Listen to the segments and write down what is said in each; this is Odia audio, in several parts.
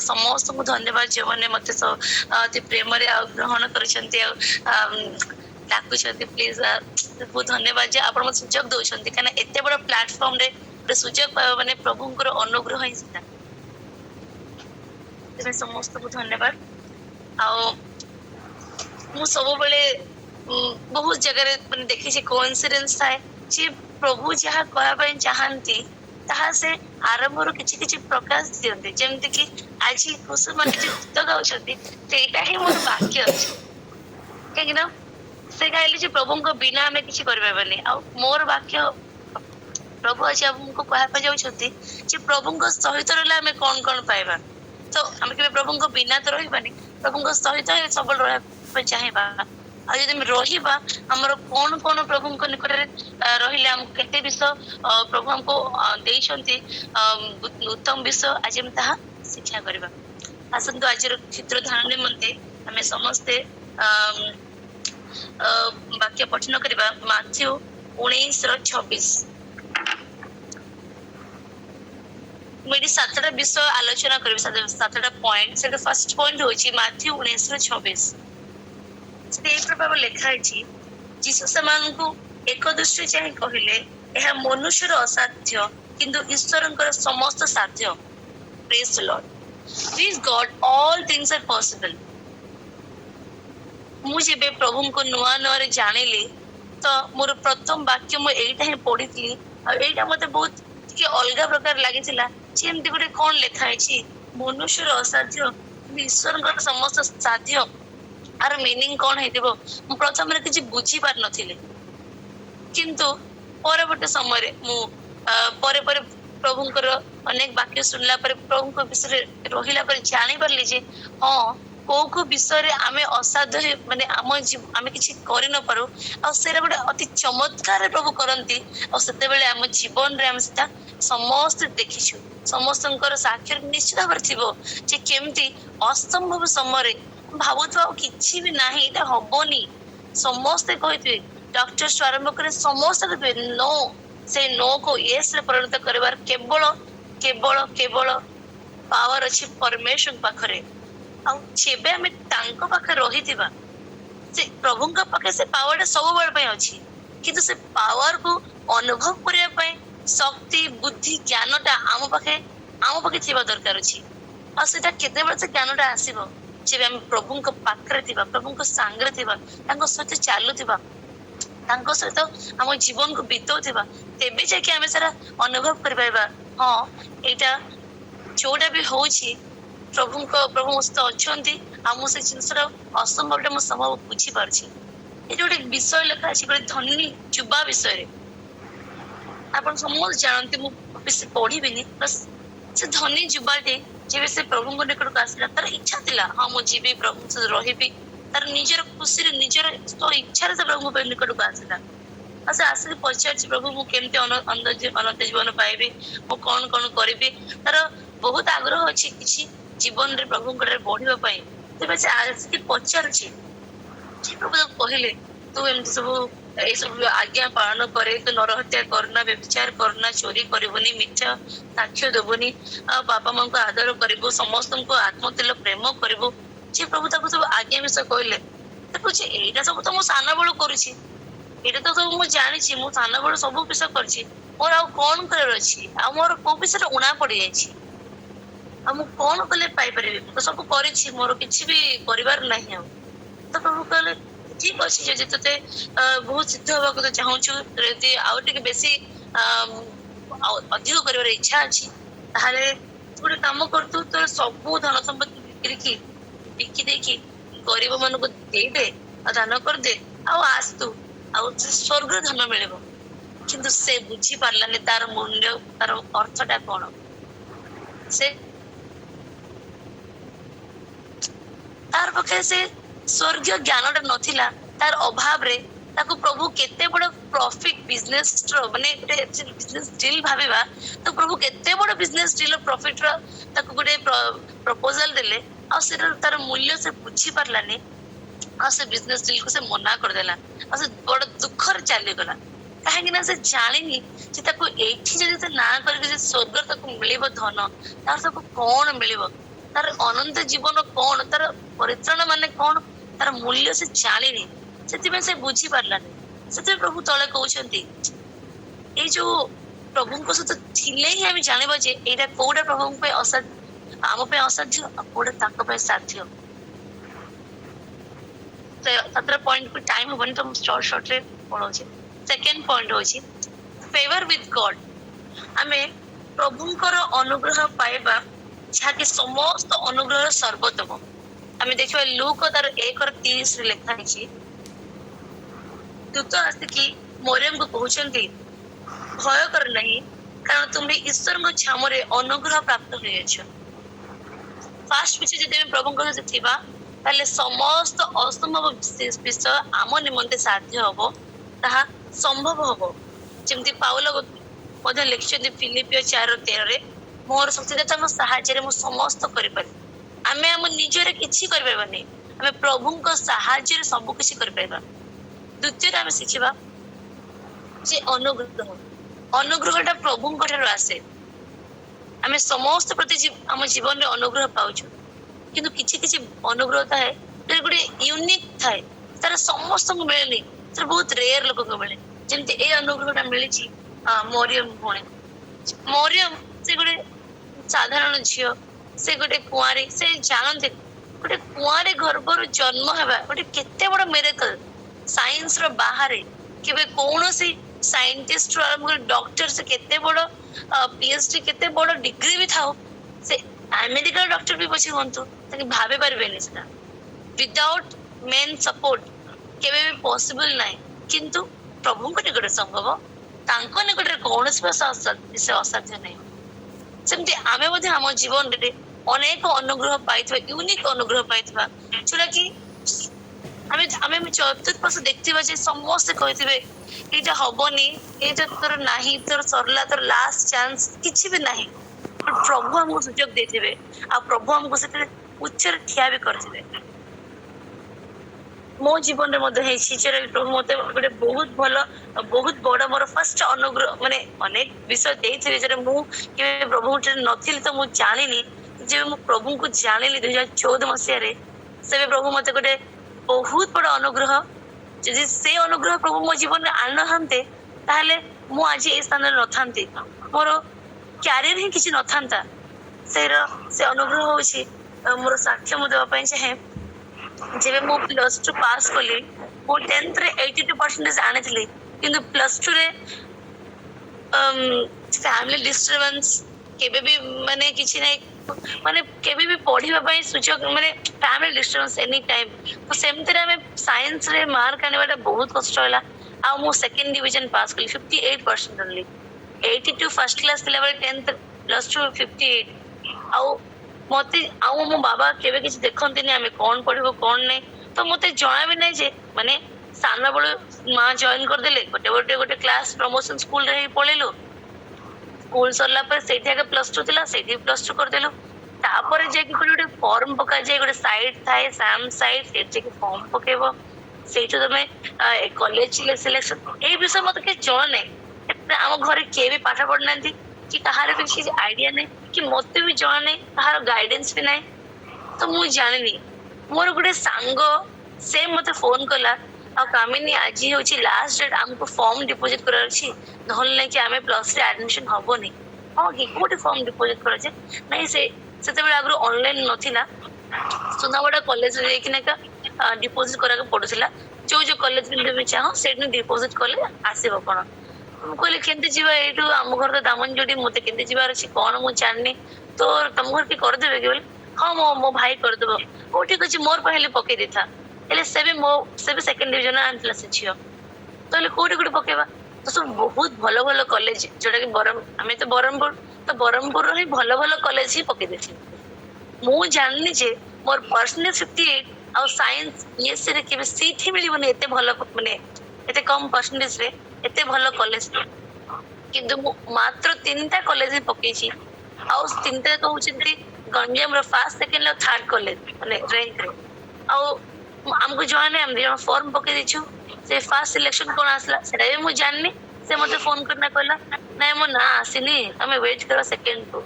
समस्त को धन्यवाद जो मैंने मत प्रेम ग्रहण कर प्लीज बहुत धन्यवाद जे आप सुजोग दौरान कहीं एत बड़ प्लाटफर्म रे सुजोग पाइबा माने प्रभुंकर अनुग्रह ही समस्त को धन्यवाद। मु सब बेले बहुत जगह मैंने देखी कोइंसिडेंस थाए जे प्रभु जहाँ कहवाई चाहती ताहा से आरंभ किछि किछि प्रकाश दियंते जेमति कि आज कुसुम माने जे गीत गाउछथि सेटा ही मोर वाक्य अछि कहीं ना से गाइले जे प्रभु को बिना हमें किछि करबेबनी आ मोर वाक्य प्रभु आज हमको कहपा जाउछथि जे प्रभु को सहित रहला हमें कोन कोन पाइबा तो हम के प्रभु को बिना तो रहिबानी प्रभु को सहित सब रहबा चाहेबा आ यदि हम रहिबा हमर कोन कोन प्रभु को निकट रहिले हम केते विषय प्रभु हमको देइछंती उत्तम विषय आज हम ताहा शिक्षा करबा। आसंतु आज चित्र धारण निमंते हमें समस्ते वाक्य पठन करबा माथ्यू 19:26 मेरी सातटा विषय आलोचना करबी सातटा पॉइंट से फर्स्ट पॉइंट होची माथ्यू 19:26 से प्रभाव लिखा है जीसु समान को एक दृष्टि चाहे कहले यह मनुष्यर असाध्य किंतु ईश्वरंकर समस्त साध्य। Praise the Lord with God all things are possible. मु जेबे प्रभु को नुआ नुआ रे जानिली तो मोर प्रथम वाक्य मु एटा ही पढितली आ एटा मते बहुत के अलगा प्रकार लागितिला जेमति गोटे कोन लिखा है मनुष्यर असाध्य ईश्वरंकर समस्त साध्य आर मीनिंग कौन हेतिबो मु प्रथम रे किछि बुझी पार नथिले किंतु परवर्ती समय मु परे परे प्रभुंकर अनेक वाक्य सुनला पर प्रभु को विषय रहिला पर जानि परली जे हां को विषय रे आमे असाध्य माने आमे किछि करि न पारो आ सेरा गोटे अति चमत्कार प्रभु करंती आ सेते बेले हम जीवन रे हम सेटा समस्त देखिछु समस्तंकर साक्षर निश्चित भाव थिबो जे केमती असंभव समय रे भावुथवा किछि भी नाही एटा हबोनी समस्त कहथिबे डॉक्टर आरंभ करे समस्त कहथिबे नो से नो को यस रे परिणत करबार केवल केवल केवल पावर अछि परमेश्वर पाखरे आ जेबे हमें तांको पाखे रहिथिबा से प्रभुंका पाखे से पावर सब बड़ पय अछि किंतु से पावर को अनुभव करिया पय शक्ति बुद्धि ज्ञानटा आम पाखे थिबा दरकार अछि आ सेटा केते बड़ से ज्ञानटा आसीबो जेबे हम प्रभु को पाखरे थिबा प्रभु को सांगरे थिबा तांको सहित चालुथिबा तांको सहित हम जीवन को बितौथिबा तेबे जाके हमें सारा अनुभव कर पाइबा हां एटा जोटा भी होछि प्रभु मस्त अछंती आ मु से जिनसर असंभवटा मु संभव बुझी पारछि ए जोटे विषय लिखा अछि गोटे धनी युवा विषय रे आपण समस्त जानते मु पढ़िबिनी बस से धनी युवाटे जेबे से प्रभु को निकट को आसिला तार इच्छा थिला हां मु जीवी प्रभु से रहिबी तार निजर खुशी रे निजर तो इच्छा रे प्रभु को निकट को आसिला असे आसे पचार प्रभु मु केमते अनंत जीवन पाइबे मु कोन कोन करबी तार बहुत आग्रह अछि किछि जीवन रे प्रभु को बढ़िबा पई तेबे से आज के पचार छी जे प्रभु कहले तू एमति सब ए सब आज्ञा पालन करे तो नर हत्या करना व्यभिचार करना चोरी करबनी मिथ्या साक्ष्य देबनी बापा मां को आदर करबो समस्त को आत्मतिल प्रेम करबो जे प्रभु ताको सब आज्ञा विषय कहले देखो जे एटा सब तो मो साना बळ करूची एटा तो सब मो जानि छी मो साना बळ सब विषय करची और आ कोन करे अछि आ मोर को विषय उना पड़ी जायछि हम कोन कले पाई परबे तो सब करी छी मोर किछि भी परिवार नाही हम तो प्रभु कहले ठीक अछि जे तते बहुत सिद्ध होबा को चाहू छु रेती आउट के बेसी अधिक करबार इच्छा अछि ताहाले थोड़े काम करतु तो सब धन संपत्ति बिकी देखी गरीब मन को दे दे आ दान कर दे आ आस तू आ स्वर्ग धन मिलेबो किंतु से बुझी पारलानी तार मूल्य तार अर्थटा कोन से तार पखे से स्वर्गीय ज्ञानटा नथिला तार अभाव रे ताको प्रभु केते बड़ प्रॉफिट बिजनेस माने बिजनेस डील भाबेबा तो प्रभु केते बड़ बिजनेस डील प्रॉफिट रो ताको गुडे प्रपोजल देले आ से तार मूल्य से बुझी पारलानी आ से बिजनेस डील को से मना कर देला आ से बड़ दुखर चली गला काहे ना से जानिनी जे ताको एठी जदी से ना करके जे स्वर्ग ताको मिलेबो धन तार ताको कोन मिलेबो ତାର ଅନନ୍ତ ଜୀବନ କଣ, ତାର ପରିତ୍ରାଣ ମାନେ କଣ, ତାର ମୂଲ୍ୟ ସେ ଜାଣିନି, ସେଥିପାଇଁ ସେ ବୁଝି ପାରିଲାନି। ସେଥିପାଇଁ ପ୍ରଭୁ ତଳେ କହୁଛନ୍ତି ଏଇ ଯୋଉ ପ୍ରଭୁଙ୍କ ସହିତ ଥିଲେ ହିଁ ଆମେ ଜାଣିବା ଯେ ଏଇଟା କୋଉଟା ପ୍ରଭୁଙ୍କ ପାଇଁ ଅସାଧ୍ୟ, ଆମ ପାଇଁ ଅସାଧ୍ୟ, ଆଉ କୋଉଟା ତାଙ୍କ ପାଇଁ ସାଧ୍ୟ। ସାତଟା ପଏଣ୍ଟ ଟାଇମ ହବନି ତ ମୁଁ ସର୍ଟ ରେ ପଢଉଛି। ସେକେଣ୍ଡ ପଏଣ୍ଟ ହଉଛି ଫେଭର ୱିଥ ଗଡ। ଆମେ ପ୍ରଭୁଙ୍କର ଅନୁଗ୍ରହ ପାଇବା ଯାହାକି ସମସ୍ତ ଅନୁଗ୍ରହର ସର୍ବୋତ୍ତମ। ଆମେ ଦେଖିବା ଲୁକ ତାର 1:30 ଲେଖା ହେଇଛି, ଦୂତ ଆସିକି ମରିୟମକୁ କହୁଛନ୍ତି ଭୟ କର ନାହିଁ, କାରଣ ତୁମେ ଈଶ୍ୱରଙ୍କ ଛାମରେ ଅନୁଗ୍ରହ ପ୍ରାପ୍ତ ହୋଇଅଛ। ଫାଷ୍ଟ ବିଷୟ ଯଦି ଆମେ ପ୍ରଭୁଙ୍କ ସହିତ ଥିବା ତାହେଲେ ସମସ୍ତ ଅସମ୍ଭବ ବିଷୟ ଆମ ନିମନ୍ତେ ସାଧ୍ୟ ହବ, ତାହା ସମ୍ଭବ ହବ। ଯେମିତି ପାଉଲ ମଧ୍ୟ ଲେଖିଛନ୍ତି ଫିଲିପିଓ 4:13, ମୋର ଶକ୍ତିଦାତାଙ୍କ ସାହାଯ୍ୟରେ ମୁଁ ସମସ୍ତ କରିପାରିବି। ଆମେ ଆମ ନିଜରେ କିଛି କରିପାରିବାନି, ଆମେ ପ୍ରଭୁଙ୍କ ସାହାଯ୍ୟରେ ସବୁ କିଛି କରିପାରିବା। ଦ୍ୱିତୀୟରେ ଆମେ ଶିଖିବା ଯେ ଅନୁଗ୍ରହ, ଅନୁଗ୍ରହଟା ପ୍ରଭୁଙ୍କ ଠାରୁ ଆସେ। ଆମେ ସମସ୍ତ ପ୍ରତି ଆମ ଜୀବନରେ ଅନୁଗ୍ରହ ପାଉଛୁ, କିନ୍ତୁ କିଛି କିଛି ଅନୁଗ୍ରହ ଥାଏ ଯୋଉଟା ଗୋଟେ ୟୁନିକ୍ ଥାଏ, ତାର ସମସ୍ତଙ୍କୁ ମିଳେନି, ସେଟା ବହୁତ ରେୟାର ଲୋକଙ୍କୁ ମିଳେ। ଯେମିତି ଏଇ ଅନୁଗ୍ରହଟା ମିଳିଛି ମରିୟମ ଭଉଣୀ। ମରିୟମ ସେ ଗୋଟେ ସାଧାରଣ ଝିଅ, ସେ ଗୋଟେ କୁଆଁରୀ, ସେ ଜାଣନ୍ତି ଗୋଟେ କୁଆଁରୀ ଗର୍ଭରୁ ଜନ୍ମ ହେବା ଗୋଟେ କେତେ ବଡ ମିରାକଲ। ସାଇନ୍ସ ର ବାହାରେ କେବେ କୌଣସି ସାଇଣ୍ଟିଷ୍ଟ ରୁ ଆରମ୍ଭ କରି ଡକ୍ଟର, ସେ କେତେ ବଡ ପିଏଚଡି, କେତେ ବଡ ଡିଗ୍ରୀ ବି ଥାଉ, ସେ ଆମେରିକାର ଡକ୍ଟର ବି ପଛେ ହୁଅନ୍ତୁ, ତାকে ଭାବି ପାରିବେନି ସେଟା ୱିଦାଉଟ୍ ମେନ୍ ସପୋର୍ଟ କେବେ ବି ପସିବଲ ନାହିଁ। କିନ୍ତୁ ପ୍ରଭୁଙ୍କ ନିକଟରେ ସମ୍ଭବ, ତାଙ୍କ ନିକଟରେ କୌଣସି ବିଷୟ ଅସାଧ୍ୟ ନାହିଁ। ସେମିତି ଆମେ ମଧ୍ୟ ଆମ ଜୀବନରେ ଅନେକ ଅନୁଗ୍ରହ ପାଇଥିବା, ୟୁନିକ୍ ଅନୁଗ୍ରହ ପାଇଥିବା, ଯୋଉଟା କି ଆମେ ଆମେ ଚତୁଃପାର୍ଶ୍ୱ ଦେଖିଥିବା ଯେ ସମସ୍ତେ କହିଥିବେ ଏଇଟା ହବନି, ଏଇଟା ତୋର ନାହିଁ, ତୋର ସରିଲା, ତୋର ଲାଷ୍ଟ ଚାନ୍ସ, କିଛି ବି ନାହିଁ। ପ୍ରଭୁ ଆମକୁ ସୁଯୋଗ ଦେଇଥିବେ, ଆଉ ପ୍ରଭୁ ଆମକୁ ସେଥିରେ ଉଚ୍ଚରେ ଠିଆ ବି କରିଥିବେ। ମୋ ଜୀବନରେ ମଧ୍ୟ ହେଇଛି ଯେ ପ୍ରଭୁ ମତେ ଗୋଟେ ବହୁତ ଭଲ, ବହୁତ ବଡ ମୋର ଫାର୍ଷ୍ଟ ଅନୁଗ୍ରହ, ମାନେ ଅନେକ ବିଷୟ ଦେଇଥିବେ ଯେଟା ମୁଁ କେବେ ପ୍ରଭୁଙ୍କ ନଥିଲି ତ ମୁଁ ଜାଣିନି। ଯେବେ ମୁଁ ପ୍ରଭୁଙ୍କୁ ଜାଣିଲି 2014 ମସିହାରେ, ସେବେ ପ୍ରଭୁ ମତେ ଗୋଟେ ବହୁତ ବଡ ଅନୁଗ୍ରହ, ଯଦି ସେ ଅନୁଗ୍ରହ ପ୍ରଭୁ ମୋ ଜୀବନରେ ଆଣିନଥାନ୍ତେ ତାହେଲେ ମୁଁ ଆଜି ଏଇ ସ୍ଥାନରେ ନଥାନ୍ତି, ମୋର କ୍ୟାରିୟର ହିଁ କିଛି ନଥାନ୍ତା। ସେ ଅନୁଗ୍ରହ ହଉଛି ମୋର ସାକ୍ଷ୍ୟ ମୁଁ ଦେବା ପାଇଁ ଚାହେଁ। ଯେବେ ମୁଁ +2 ପାସ୍ କଲି, ମୁଁ 10th ରେ 82% ଆଣିଥିଲି, କିନ୍ତୁ +2 ରେ ଫ୍ୟାମିଲି ଡିଷ୍ଟର୍ବାନ୍ସ, କେବେ ବି ମାନେ କିଛି ନାହିଁ, ମାନେ କେବେ ବି ପଢିବା ପାଇଁ ସୁଯୋଗ, ମାନେ ଫ୍ୟାମିଲି ଡିଷ୍ଟର୍ବାନ୍ସ ଏନି ଟାଇମ୍। ତ ସେମିତିରେ ଆମେ ସାଇନ୍ସ ରେ ମାର୍କ ଆଣିବାଟା ବହୁତ କଷ୍ଟ ହେଲା, ଆଉ ମୁଁ ସେକେଣ୍ଡ ଡିଭିଜନ ପାସ୍ କଲି 58% ଆଣିଲି। 82 ଫାର୍ଷ୍ଟ କ୍ଲାସ ଥିଲାବେଳେ 10th +2 58। ଆଉ ମତେ ଆଉ ମୋ ବାବା କେବେ କିଛି ଦେଖନ୍ତିନି ଆମେ କଣ ପଢିବୁ କଣ ନାହିଁ, ତ ମତେ ଜଣା ବି ନାହିଁ ଯେ ମାନେ ସାନ ବେଳୁ ମା ଜଏନ କରିଦେଲେ, ଗୋଟେ କ୍ଲାସ ପ୍ରମୋସନ ସ୍କୁଲରେ ହିଁ ପଳେଇଲୁ। ସ୍କୁଲ ସରିଲା ପରେ ସେଇଠି ଆଗ +2 ଥିଲା, ସେଇଠି +2 କରିଦେଲୁ। ତାପରେ ଯାଇକି ଗୋଟେ ଫର୍ମ ପକାଯାଏ, ଗୋଟେ ସାଇଟ୍ ଥାଏ ସାମ୍ ସାଇଟ୍, ସେଇଠି ଯାଇକି ଫର୍ମ ପକେଇବ, ସେଇଠୁ ତମେ କଲେଜ ସିଲେକ୍ସନ। ଏଇ ବିଷୟ ମତେ କିଛି ଜଣା ନାହିଁ, ଆମ ଘରେ କିଏ ବି ପାଠ ପଢିନାହାନ୍ତି, କି କାହାର ବି କିଛି ଆଇଡିଆ ନାହିଁ, କି ମତେ ବି ଜଣା ନାହିଁ, କାହାର ଗାଇଡେନ୍ସ ବି ନାହିଁ। ତ ମୁଁ ଜାଣିନି, ମୋର ଗୋଟେ ସାଙ୍ଗ ସେ ମତେ ଫୋନ କଲା, ଆଉ କାମିନୀ ଆଜି ହଉଛି ଲାଷ୍ଟ ଡେଟ୍, ଆମକୁ ଫର୍ମ ଡିପୋଜିଟ କରିବାର ଅଛି, ନହେଲେ ନାଇଁ କି ଆମେ +3 ଆଡମିସନ ହବନି। ହଁ କି କୋଉଠି ଫର୍ମ ଡିପୋଜିଟ କରାଯାଏ? ନାଇଁ ସେତେବେଳେ ଆଗରୁ ଅନଲାଇନ ନଥିଲା, ସୁନାବଡା କଲେଜରେ ଯାଇକିନା ଡିପୋଜିଟ କରିବାକୁ ପଡୁଥିଲା। ଯୋଉ କଲେଜରେ ତମେ ଚାହଁ ସେଇଠି ଡିପୋଜିଟ କଲେ ଆସିବ କଣ। ମୁଁ କହିଲି କେମିତି ଯିବା, ଏଇଠୁ ଆମ ଘର ତ ଦାମନଯୋଡି, ମତେ କେମିତି ଯିବାର ଅଛି କଣ ମୁଁ ଜାଣିନି, ତ ତମ ଘର କିଏ କରିଦେବେ କି? ବୋଲି ହଁ ମୋ ଭାଇ କରିଦବ। ହଉ ଠିକ ଅଛି, ମୋର ପାଇଁ ହେଲେ ପକେଇ ଦେଇଥା। ହେଲେ ସେ ବି ସେକେଣ୍ଡ ଡିଭିଜନ ଆଣିଥିଲା ସେ ଝିଅ। ତାହେଲେ କୋଉଠି ପକେଇବା? ତ ସବୁ ବହୁତ ଭଲ ଭଲ କଲେଜ, ଯୋଉଟା କି ଆମେ ତ ବ୍ରହ୍ମପୁର, ତ ବ୍ରହ୍ମପୁରର ହିଁ ଭଲ ଭଲ କଲେଜ ହିଁ ପକେଇ ଦେଇଥିଲି। ମୁଁ ଜାଣିନି ଯେ ମୋର ପର୍ସେଣ୍ଟେଜ 58, ଆଉ ସାଇନ୍ସ ବିଏସସି ରେ କେବେ ସିଟ୍ ହିଁ ମିଳିବନି ଏତେ ଭଲ, ମାନେ ଏତେ କମ ପର୍ସେଣ୍ଟେଜ ରେ ଏତେ ଭଲ କଲେଜ। କିନ୍ତୁ ମୁଁ ମାତ୍ର 3ଟା କଲେଜ ହିଁ ପକେଇଛି, ଆଉ 3ଟା କହୁଛନ୍ତି ଗଞ୍ଜାମର ଫାର୍ଷ୍ଟ ସେକେଣ୍ଡ ଆଉ ଥାର୍ଡ କଲେଜ, ମାନେ ର୍ୟାଙ୍କରେ। ଆଉ ଆମକୁ ଜଣା ନାହିଁ, ଆମେ 2 ଜଣ ଫର୍ମ ପକେଇ ଦେଇଛୁ। ସେ ଫାର୍ଷ୍ଟ ସିଲେକ୍ସନ କଣ ଆସିଲା ସେଟା ବି ମୁଁ ଜାଣିନି। ସେ ମତେ ଫୋନ କରିନା କହିଲା ନାଇଁ ମୋ ନାଁ ଆସିନି, ତମେ ୱେଟ କର ସେକେଣ୍ଡ କୁ।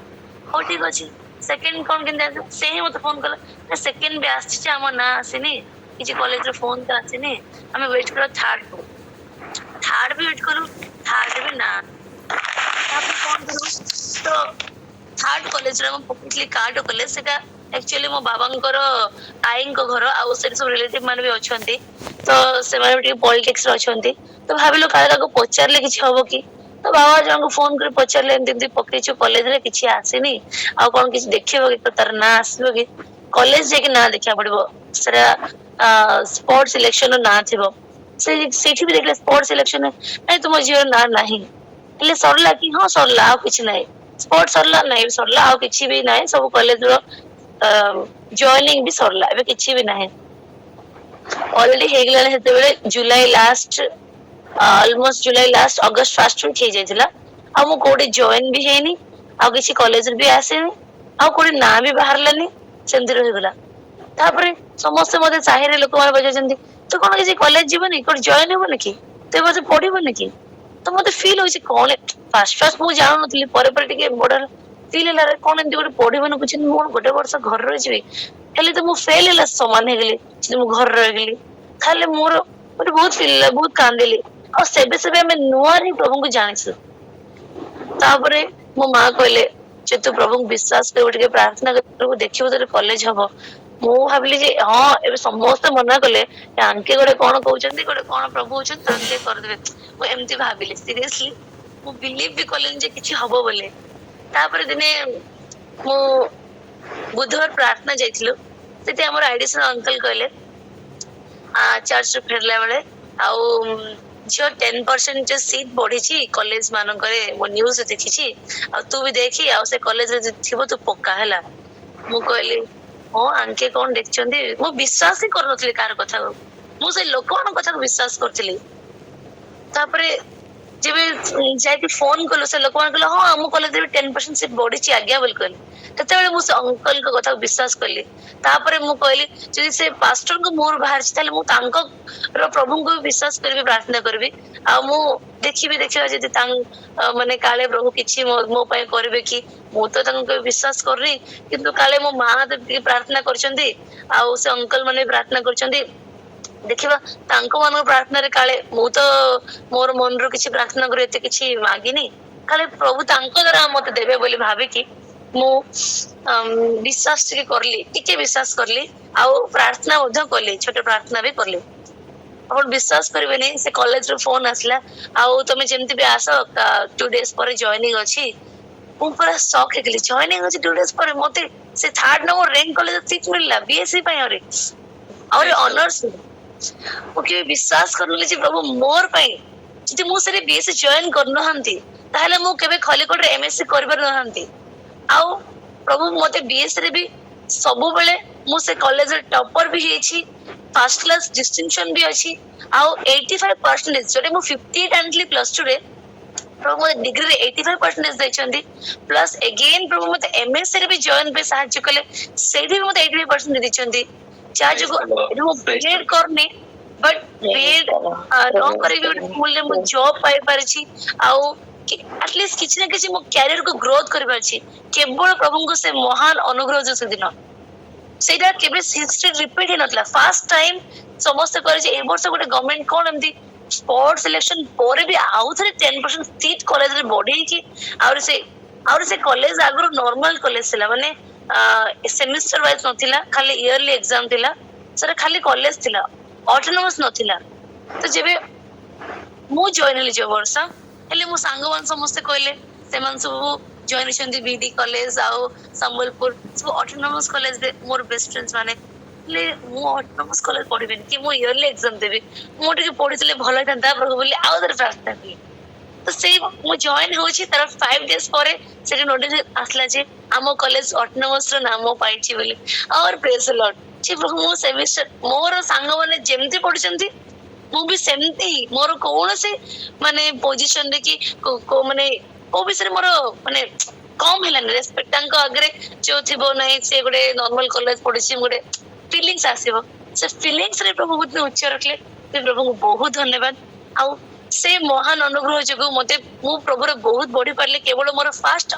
ହଉ ଠିକ ଅଛି, सेकेंड कौन के से ही मत फोन कला सेकेंड भी आसी आम ना आसीनी किसी कॉलेज फोन तो आसीनी आम वेट कर थर्ड को थर्ड भी वेट करूँ थर्ड भी ना कौन करूँ तो थर्ड कॉलेज पकड़ी कार्ड कॉलेज से एक्चुअली मो बाबांकर आई घर आउ सब रिलेटिव मान भी अच्छा तो से पॉलिटिक्स तो भाविलु काले पचारे कि हम कि तो बाबा जन फोन कर पचारे एमती पकईचु कॉलेज रे किसी आसीनी आ कौन किसी देखियो कि तार ना आसो कि कॉलेज जाके ना देखा पड़ो सेरा स्पोर्ट सिलेक्शन ना थी से भी देखले स्पोर्ट सिलेक्शन नहीं तुम झील ना नहीं सरला कि हाँ सरला आ किसी ना स्पोर्ट सरला नहीं सरला आ किसी भी ना सब कॉलेज रो जॉइनिंग भी सरला एबे किसी भी नहीं ऑलरेडी हेगला हेते बेले जुलाई लास्ट ऑलमोस्ट जुलाई लास्ट अगस्त फर्स्ट वीक हे जाइतिला आ मु कोडी जॉइन भी हेनी आ किसी कॉलेज भी आसेनी आ कोडी ना भी बाहरलानी सेंति रहि गला तापरे समस्त मते चाहेरे लोक माने बजाजंती तो कोन किसी कॉलेज जीवनी कोड जॉइन हेबो कि तो मते पढिबो कि तो मते फील होइछ कोन फर्स्ट फर्स्ट मु जानो नथली परे परे टिके बॉर्डर फील होला रे कोन एंती गोटे पढिबो न कुछ मु गोटे वर्ष घर रहि जेबी हेले तो मु फेल होला समान हे गेली जे मु घर रहि गेली खाली मोर गोटे बहुत फील बहुत कांदेली और सेबे सेबे हमें नुआ रे प्रभु को जानिछु तापरे मो मां कहले जे तू प्रभु को विश्वास कर उठके प्रार्थना कर देखिबो तो कॉलेज हबो मु भाबिली जे हां एबे समस्त मना कले आंके गोटे कोन कहउचंती गोटे कोन प्रभु होचन तांके कर देबे मु एमती भाबिली सीरियसली मु बिलीव भी कॉलेज जे किछि हबो बोले तापरे दिने मु बुधवार प्रार्थना जाइथिलु सेते हमर आईडीएस अंकल कहले चर्च फेरला बेले आउ जो 10% जो सीट बढ़ी कॉलेज मानकरे वो न्यूज देखी आ तू भी देखी आ से कॉलेज रे थिबो तू पक्का हैला मु कहली हां आंके कोन देखचंदी मु विश्वास ही करनथली कार कथा मु से लोकन कथा को विश्वास करथली तापरे जेबे जाके फोन कलो से लोक मान कहले हां हम कॉलेज रे 10% सीट बढ़ी आज्ञा बोल कहली तते बेले मु से अंकल को कथा विश्वास करली तापरे मु कहली जदि से पास्टर को मोर बाहर ताले मु तांको रो प्रभु को विश्वास करबी प्रार्थना करबी आ मु देखिबा जदि तांग माने काले प्रभु किछि मो पय करबे कि मु तो तांको विश्वास करनी किंतु काले मो मां तो प्रार्थना करचंदी आ से अंकल माने प्रार्थना करचंदी देखिबा तांको मन प्रार्थना रे काले मु तो मोर मन रो किछि प्रार्थना करे एते किछि मागिनी काले प्रभु तांको द्वारा मते देबे बोली भाबे कि मु विश्वास टिके विश्वास करली आ प्रार्थना मध्य करली छोटे प्रार्थना भी करली अपन विश्वास करबे नहीं से कॉलेज रो फोन आसला आ तमे जेमति भी आसो 2 डेज पर जॉइनिंग अछि मु पूरा शॉक हे गेली जॉइनिंग अछि 2 डेज पर मते से third number rank college seat मिलला बीएससी पय और ऑनर्स ओके विश्वास करले जे प्रभु मोर पय जति मु से बीएससी जॉइन करनो हंती ताहले मु केबे खलीकोट रे एमएससी करबर न हंती आउ प्रभु मते बीएससी रे भी सबु बेले मु से कॉलेज रे टॉपर भी हेछि फर्स्ट क्लास डिस्टिंक्शन भी अछि आउ 85% जोटे मु 58 आनली प्लस 2 रे प्रभु डिग्री रे 85% दैछंदी प्लस अगेन प्रभु मते एमएससी रे भी जॉइन पे सहाय्य कले सेठी भी मते 85% दैछंदी चा जो मु बीएड करने बट बीएड न करे भी मूल्य मु जॉब पाई परछि आउ एटलीस्ट किछि ना किछि मो कैरियर को ग्रोथ करबा छी केवल प्रभु को से महान अनुग्रह जो से दिन सेटा केबे हिस्ट्री रिपीट हे नतला फर्स्ट टाइम समस्त करे जे ए वर्ष गोटे गवर्नमेंट कोन एमदी स्पोर्ट सिलेक्शन पोरे भी आउ थरे 10% सीट कॉलेज रे बॉडी की और से कॉलेज आगरो नॉर्मल कॉलेज थिला माने सेमेस्टर वाइज नथिला खाली इयरली एग्जाम थिला सर खाली कॉलेज थिला ऑटोनोमस नथिला तो जेबे मु जॉइन हली जो वर्ष हेले मो सांगवान समस्त कहले सेमान सब जॉइन छंदी बीडी कॉलेज आउ संबलपुर सब ऑटोनोमस कॉलेज रे मोर बेस्ट फ्रेंड्स माने ले मु ऑटोनोमस कॉलेज पढिबेन कि मु इयरली एग्जाम देबी मु टिके पढितले भलो ठंडा प्रभु बोली आउ दर प्रार्थना की तो से मु जॉइन होछि तर 5 डेज परे से नोटिस आसला जे आमो कॉलेज ऑटोनोमस रो नाम पाइछि बोली और प्रेज द लॉर्ड जे प्रभु मो सेमेस्टर मोर सांग माने जेमति पढिसंती मु भी सेमती मोर कोन से माने पोजीशन रे कि को माने को विषय मोर माने कम हेलन रेस्पेक्ट तांको आगरे जो थिबो नै से गुडे नॉर्मल कॉलेज पढिछि गुडे फीलिंग्स आसीबो से फीलिंग्स रे प्रभु बहुत उच्च रखले ते प्रभु को बहुत धन्यवाद आ से महान अनुग्रह जगो मते मु प्रभु रे बहुत बढी पारले केवल मोर फर्स्ट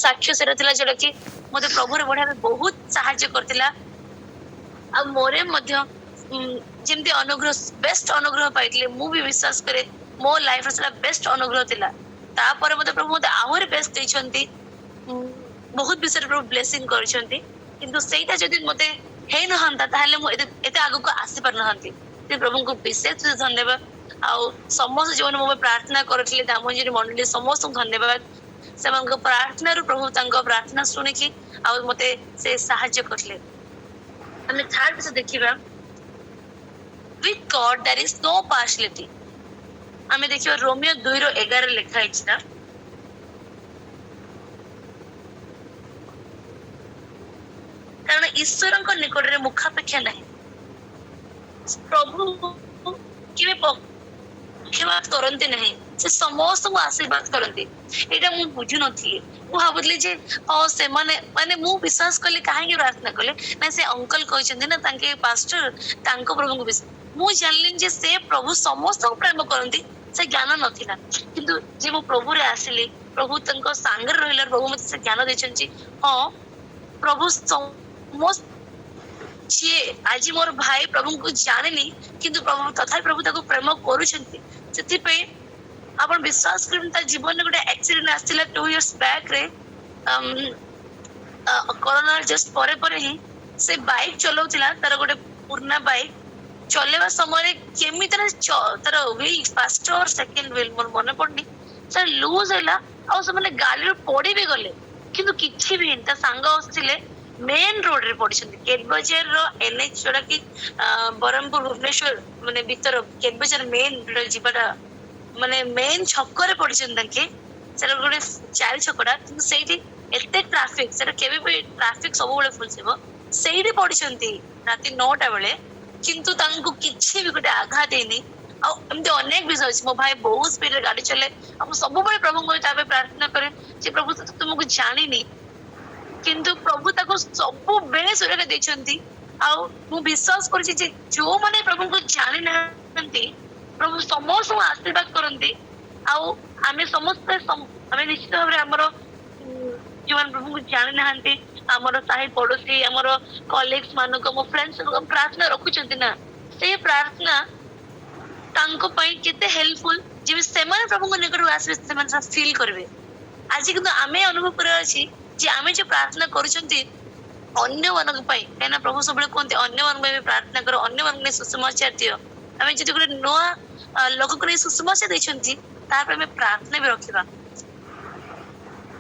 ସାକ୍ଷ୍ୟ ସେଟା ଥିଲା ଯୋଉଟା କି ମତେ ପ୍ରଭୁରେ ବଢିଆ ବହୁତ ସାହାଯ୍ୟ କରିଥିଲା। ଆଉ ମୋର ମଧ୍ୟ ଯେମିତି ଅନୁଗ୍ରହ ବେଷ୍ଟ ଅନୁଗ୍ରହ ପାଇଥିଲେ, ମୁଁ ବି ବିଶ୍ୱାସ କରେ ମୋ ଲାଇଫରେ ସେଟା ବେଷ୍ଟ ଅନୁଗ୍ରହ ଥିଲା। ତାପରେ ମତେ ପ୍ରଭୁ ମତେ ଆହୁରି ବେଷ୍ଟ ଦେଇଛନ୍ତି, ବହୁତ ବିଷୟରେ ପ୍ରଭୁ ବ୍ଲେସିଂ କରିଛନ୍ତି। କିନ୍ତୁ ସେଇଟା ଯଦି ମତେ ହେଇନଥାନ୍ତା ତାହେଲେ ମୁଁ ଏତେ ଆଗକୁ ଆସି ପାରିନଥାନ୍ତି। ପ୍ରଭୁଙ୍କୁ ବିଶେଷ ଧନ୍ୟବାଦ। ଆଉ ସମସ୍ତେ ଯୋଉମାନେ ମୋ ପାଇଁ ପ୍ରାର୍ଥନା କରିଥିଲେ, ଦାମୋଞ୍ଜଳି ମଣ୍ଡଳୀ ସମସ୍ତଙ୍କୁ ଧନ୍ୟବାଦ। ସେମାନଙ୍କ ପ୍ରାର୍ଥନାରୁ ପ୍ରଭୁ ତାଙ୍କ ପ୍ରାର୍ଥନା ଶୁଣିକି ଆଉ ମତେ ସେ ସାହାଯ୍ୟ କରିଥିଲେ। ଆମେ ଥାର୍ଡ ବିଷୟ ଦେଖିବା, with God there is no partiality। ଆମେ ଦେଖିବା ରୋମିଓ 2:11 ଲେଖା ହେଇଛି ନା, କାରଣ ଈଶ୍ୱରଙ୍କ ନିକଟରେ ମୁଖାପେକ୍ଷା ନାହିଁ। ପ୍ରଭୁ କେବେ ପକ୍ଷପାତ କରନ୍ତି ନାହିଁ, ସେ ସମସ୍ତଙ୍କୁ ଆଶୀର୍ବାଦ କରନ୍ତି। ଏଇଟା ମୁଁ ବୁଝୁନଥିଲି। ମୁଁ ଭାବୁଥିଲି ଯେ ସେମାନେ ମାନେ ମୁଁ ବିଶ୍ୱାସ କଲି, କାହିଁକି ପ୍ରାର୍ଥନା କଲେ ନା ସେ ଅଙ୍କଲ କହିଛନ୍ତି ନା ତାଙ୍କେ ପାଷ୍ଟର, ତାଙ୍କ ପ୍ରଭୁଙ୍କୁ ବିଶ୍ୱାସ। ମୁଁ ଜାଣିଲି ଯେ ସେ ପ୍ରଭୁ ସମସ୍ତଙ୍କୁ ପ୍ରେମ କରନ୍ତି, ସେ ଜ୍ଞାନ ନଥିଲା। କିନ୍ତୁ ଯେ ମୁଁ ପ୍ରଭୁରେ ଆସିଲି, ପ୍ରଭୁ ତାଙ୍କ ସାଙ୍ଗରେ ରହିଲା, ପ୍ରଭୁ ମତେ ସେ ଜ୍ଞାନ ଦେଇଛନ୍ତି। ହଁ, ପ୍ରଭୁ ଯିଏ ଆଜି ମୋର ଭାଇ ପ୍ରଭୁଙ୍କୁ ଜାଣିନି, କିନ୍ତୁ ପ୍ରଭୁ ତଥାପି ପ୍ରଭୁ ତାକୁ ପ୍ରେମ କରୁଛନ୍ତି। ସେଥିପାଇଁ ଆପଣ ବିଶ୍ୱାସ କରିବେନି, ତା ଜୀବନରେ ଗୋଟେ ଆକ୍ସିଡେଣ୍ଟ ଆସିଥିଲା 2 years back ରେ। କରୋନା ଜଷ୍ଟ ପରେ ପରେ ହିଁ ସେ ବାଇକ ଚଲାଉଥିଲା, ତାର ଗୋଟେ ପୁରୁଣା ବାଇକ ଚଲେଇବା ସମୟରେ କେମିତି ତାର ହ୍ୱିଲ ଫାଷ୍ଟ ଅର ସେକେଣ୍ଡ ହ୍ୱିଲ ମୋର ମନେ ପଡୁନି, ସେଟା ଲୁଜ ହେଲା ଆଉ ସେମାନେ ଗାଡିରୁ ପଡି ବି ଗଲେ। କିନ୍ତୁ କିଛି ବି ହେଇନି। ତା ସାଙ୍ଗ ଆସିଥିଲେ, ମେନ୍ ରୋଡରେ ପଡିଛନ୍ତି, କେଟବଜାରର NH ଯୋଉଟା କି ବ୍ରହ୍ମପୁର ଭୁବନେଶ୍ୱର ମାନେ ଭିତର କେଟବଜାର ମେନ୍ ଯିବାଟା ମାନେ ମେନ୍ ଛକରେ ପଡିଛନ୍ତି ତାଙ୍କେ। ସେଟା ଗୋଟେ 4 ଛକଟା, କିନ୍ତୁ ସେଇଠି ଏତେ ଟ୍ରାଫିକ, ସେଟା କେବେ ବି ଟ୍ରାଫିକ ସବୁବେଳେ ଫୁଲ ଥିବ। ସେଇଠି ପଡିଛନ୍ତି ରାତି 9ଟା ବେଳେ, କିନ୍ତୁ ତାଙ୍କୁ କିଛି ବି ଗୋଟେ ଆଘାତ ହେଇନି। ଆଉ ଏମିତି ଅନେକ ବିଷୟ ଅଛି। ମୋ ଭାଇ ବହୁତ ସ୍ପିଡରେ ଗାଡି ଚଲେ, ଆଉ ମୁଁ ସବୁବେଳେ ପ୍ରଭୁଙ୍କୁ ତା ପାଇଁ ପ୍ରାର୍ଥନା କରେ ଯେ ପ୍ରଭୁ ତୁମକୁ ଜାଣିନି, କିନ୍ତୁ ପ୍ରଭୁ ତାକୁ ସବୁବେଳେ ସୁରକ୍ଷା ଦେଇଛନ୍ତି। ଆଉ ମୁଁ ବିଶ୍ୱାସ କରୁଛି ଯେ ଯୋଉମାନେ ପ୍ରଭୁଙ୍କୁ ଜାଣିନାହାନ୍ତି, ପ୍ରଭୁ ସମସ୍ତଙ୍କୁ ଆଶୀର୍ବାଦ କରନ୍ତି। ଆଉ ଆମେ ସମସ୍ତେ ଆମେ ନିଶ୍ଚିତ ଭାବରେ ଆମର ଯୋଉମାନେ ପ୍ରଭୁଙ୍କୁ ଜାଣିନାହାନ୍ତି, ଆମର ସାହି ପଡୋଶୀ, ଆମର କଲିଗ୍ସ ମାନଙ୍କୁ, ମୋ ଫ୍ରେଣ୍ଡସ ମାନଙ୍କୁ ପ୍ରାର୍ଥନା ରଖୁଛନ୍ତି ନା, ସେଇ ପ୍ରାର୍ଥନା ତାଙ୍କ ପାଇଁ କେତେ ହେଲ୍ପଫୁଲ, ଯେମିତି ସେମାନେ ପ୍ରଭୁଙ୍କ ନିକଟକୁ ଆସିବେ ସେମାନେ ଫିଲ୍ କରିବେ। ଆଜି କିନ୍ତୁ ଆମେ ଅନୁଭବ କରିବା ଅଛି ଯେ ଆମେ ଯୋଉ ପ୍ରାର୍ଥନା କରୁଛନ୍ତି ଅନ୍ୟମାନଙ୍କ ପାଇଁ, କାହିଁକିନା ପ୍ରଭୁ ସବୁବେଳେ କୁହନ୍ତି ଅନ୍ୟମାନଙ୍କ ପାଇଁ ପ୍ରାର୍ଥନା କର, ଅନ୍ୟମାନଙ୍କୁ ନେଇ ସୁସମାଚାର ଦିଅ। ଆମେ ଯଦି ଗୋଟେ ନୂଆ ଲୋକକୁ ନେଇ ସୁସମାଚାର ଦେଇଛନ୍ତି, ତାପରେ ଆମେ ପ୍ରାର୍ଥନା ବି ରଖିବା।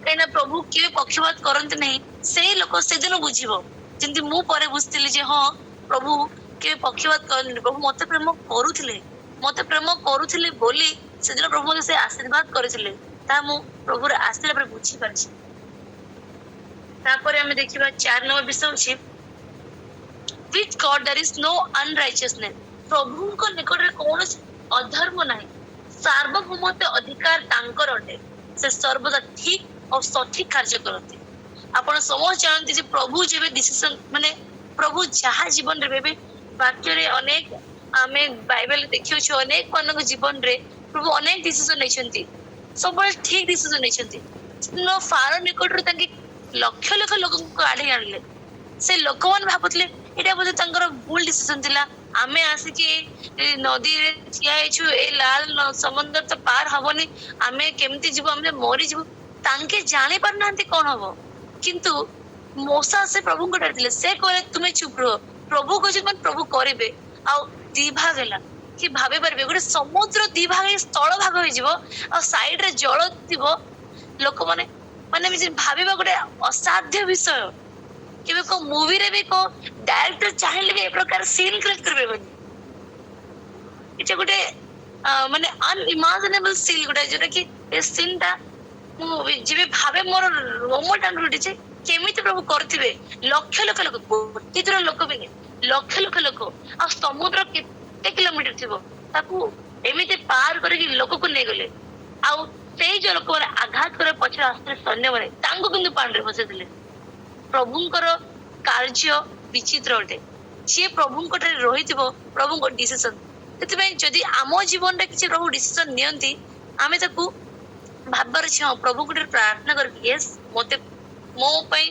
କାହିଁକିନା ପ୍ରଭୁ କେବେ ପକ୍ଷପାତ କରନ୍ତି ନାହିଁ। ସେଇ ଲୋକ ସେଦିନ ବୁଝିବ, ଯେମିତି ମୁଁ ପରେ ବୁଝିଥିଲି ଯେ ହଁ, ପ୍ରଭୁ କେବେ ପକ୍ଷପାତ କରନ୍ତିନି। ପ୍ରଭୁ ମତେ ପ୍ରେମ କରୁଥିଲେ, ମତେ ପ୍ରେମ କରୁଥିଲେ ବୋଲି ସେଦିନ ପ୍ରଭୁ ମତେ ସେ ଆଶୀର୍ବାଦ କରିଥିଲେ। ତାହା ମୁଁ ପ୍ରଭୁର ଆସିଲା ପରେ ବୁଝିପାରିଛି। ତାପରେ ଆମେ ଦେଖିବା 4 ନମ୍ବର ବିଷୟ ଅଛି, with God there is no unrighteousness। ପ୍ରଭୁଙ୍କ ନିକଟରେ କୌଣସି ଅଧର୍ମ ନାହିଁ, ସାର୍ବଭୌମତ୍ୱ ଅଧିକାର ତାଙ୍କର ଅଟେ। ସେ ସର୍ବଦା ଠିକ ଆଉ ସଠିକ କାର୍ଯ୍ୟ କରନ୍ତି। ଆପଣ ସମସ୍ତେ ଜାଣନ୍ତି ଯେ ପ୍ରଭୁ ଯେବେ ଡିସିସନ ମାନେ ପ୍ରଭୁ ଯାହା ଜୀବନରେ ଏବେ ବାକ୍ୟରେ ଅନେକ ଆମେ ବାଇବେଲରେ ଦେଖିଅଛୁ, ଅନେକ ମାନଙ୍କ ଜୀବନରେ ପ୍ରଭୁ ଅନେକ ଡିସିସନ ନେଇଛନ୍ତି, ସବୁବେଳେ ଠିକ ଡିସିସନ ନେଇଛନ୍ତି। ଫାର ନିକଟରୁ ତାଙ୍କେ ଲକ୍ଷ ଲକ୍ଷ ଲୋକଙ୍କୁ ଆଢେଇ ଆଣିଲେ। ସେ ଲୋକମାନେ ଭାବୁଥିଲେ ଏଇଟା ବୋଧେ ତାଙ୍କର ଭୁଲ ଡିସିସନ ଥିଲା, ଆମେ ଆସିକି ନଦୀରେ ଠିଆ ହେଇଛୁ, ଏ ଲାଲ ସମୁଦ୍ର ତ ପାର ହବନି, ଆମେ କେମିତି ଯିବୁ, ଆମେ ମରିଯିବୁ। ତାଙ୍କେ ଜାଣି ପାରୁନାହାନ୍ତି କଣ ହବ। କିନ୍ତୁ ମୋସା ସେ ପ୍ରଭୁଙ୍କୁ ଡାକିଥିଲେ, ସେ କହିଲେ ତୁମେ ଚୁପ ରୁହ, ପ୍ରଭୁ କହିଛନ୍ତି ମାନେ ପ୍ରଭୁ କରିବେ। ଆଉ 2 ଭାଗ ହେଲା, କି ଭାବି ପାରିବେ ଗୋଟେ ସମୁଦ୍ର 2 ଭାଗ ସ୍ଥଳ ଭାଗ ହେଇଯିବ, ଆଉ ସାଇଡରେ ଜଳ ଥିବ। ଲୋକମାନେ ମାନେ ଭାବିବା ଗୋଟେ ଅସାଧ୍ୟ ବିଷୟ। କେବେ କୋଉ ମୁଭିରେ ବି କୋଉ ଡାଇରେକ୍ଟର ଚାହିଁଲେ ବି ଏ ପ୍ରକାର ସିନ୍ କ୍ରିଏଟ କରିପାରିବନି। ଏଟା ଗୋଟେ ମାନେ ଅନଇମାଜିନେବଲ ସିନ୍ ଗୋଟେ, ଯୋଉଟା କି ଏ ସିନ୍ ଟା ମୁଁ ଯେବେ ଭାବେ ମୋର ରୋମ ଟାଣି ଉଠିଛି। କେମିତି ପ୍ରଭୁ କରିଥିବେ, ଲକ୍ଷ ଲକ୍ଷ ଲୋକ, ଗୋଟିଏ ଥର ଲୋକ ବି ଲକ୍ଷ ଲକ୍ଷ ଲୋକ, ଆଉ ସମୁଦ୍ର କେତେ କିଲୋମିଟର ଥିବ, ତାକୁ ଏମିତି ପାର କରିକି ଲୋକକୁ ନେଇଗଲେ। ଆଉ ସେଇ ଯୋଉ ଲୋକମାନେ ଆଘାତ କରିବା ପଛରେ ଆସିଥିଲେ ସୈନ୍ୟମାନେ, ତାଙ୍କୁ କିନ୍ତୁ ପାଣିରେ ବସେଇଥିଲେ। ପ୍ରଭୁଙ୍କର କାର୍ଯ୍ୟ ବିଚିତ୍ର ଅଟେ। ଯିଏ ପ୍ରଭୁଙ୍କ ଠାରେ ରହିଥିବ, ପ୍ରଭୁଙ୍କ ଡିସିସନ। ସେଥିପାଇଁ ଯଦି ଆମ ଜୀବନରେ କିଛି ପ୍ରଭୁ ଡିସିସନ ନିଅନ୍ତି, ଆମେ ତାକୁ ଭାବବାର ଅଛି ହଁ ପ୍ରଭୁ ଗୋଟେ ପ୍ରାର୍ଥନା କରିକି ୟେସ୍ ମତେ ମୋ ପାଇଁ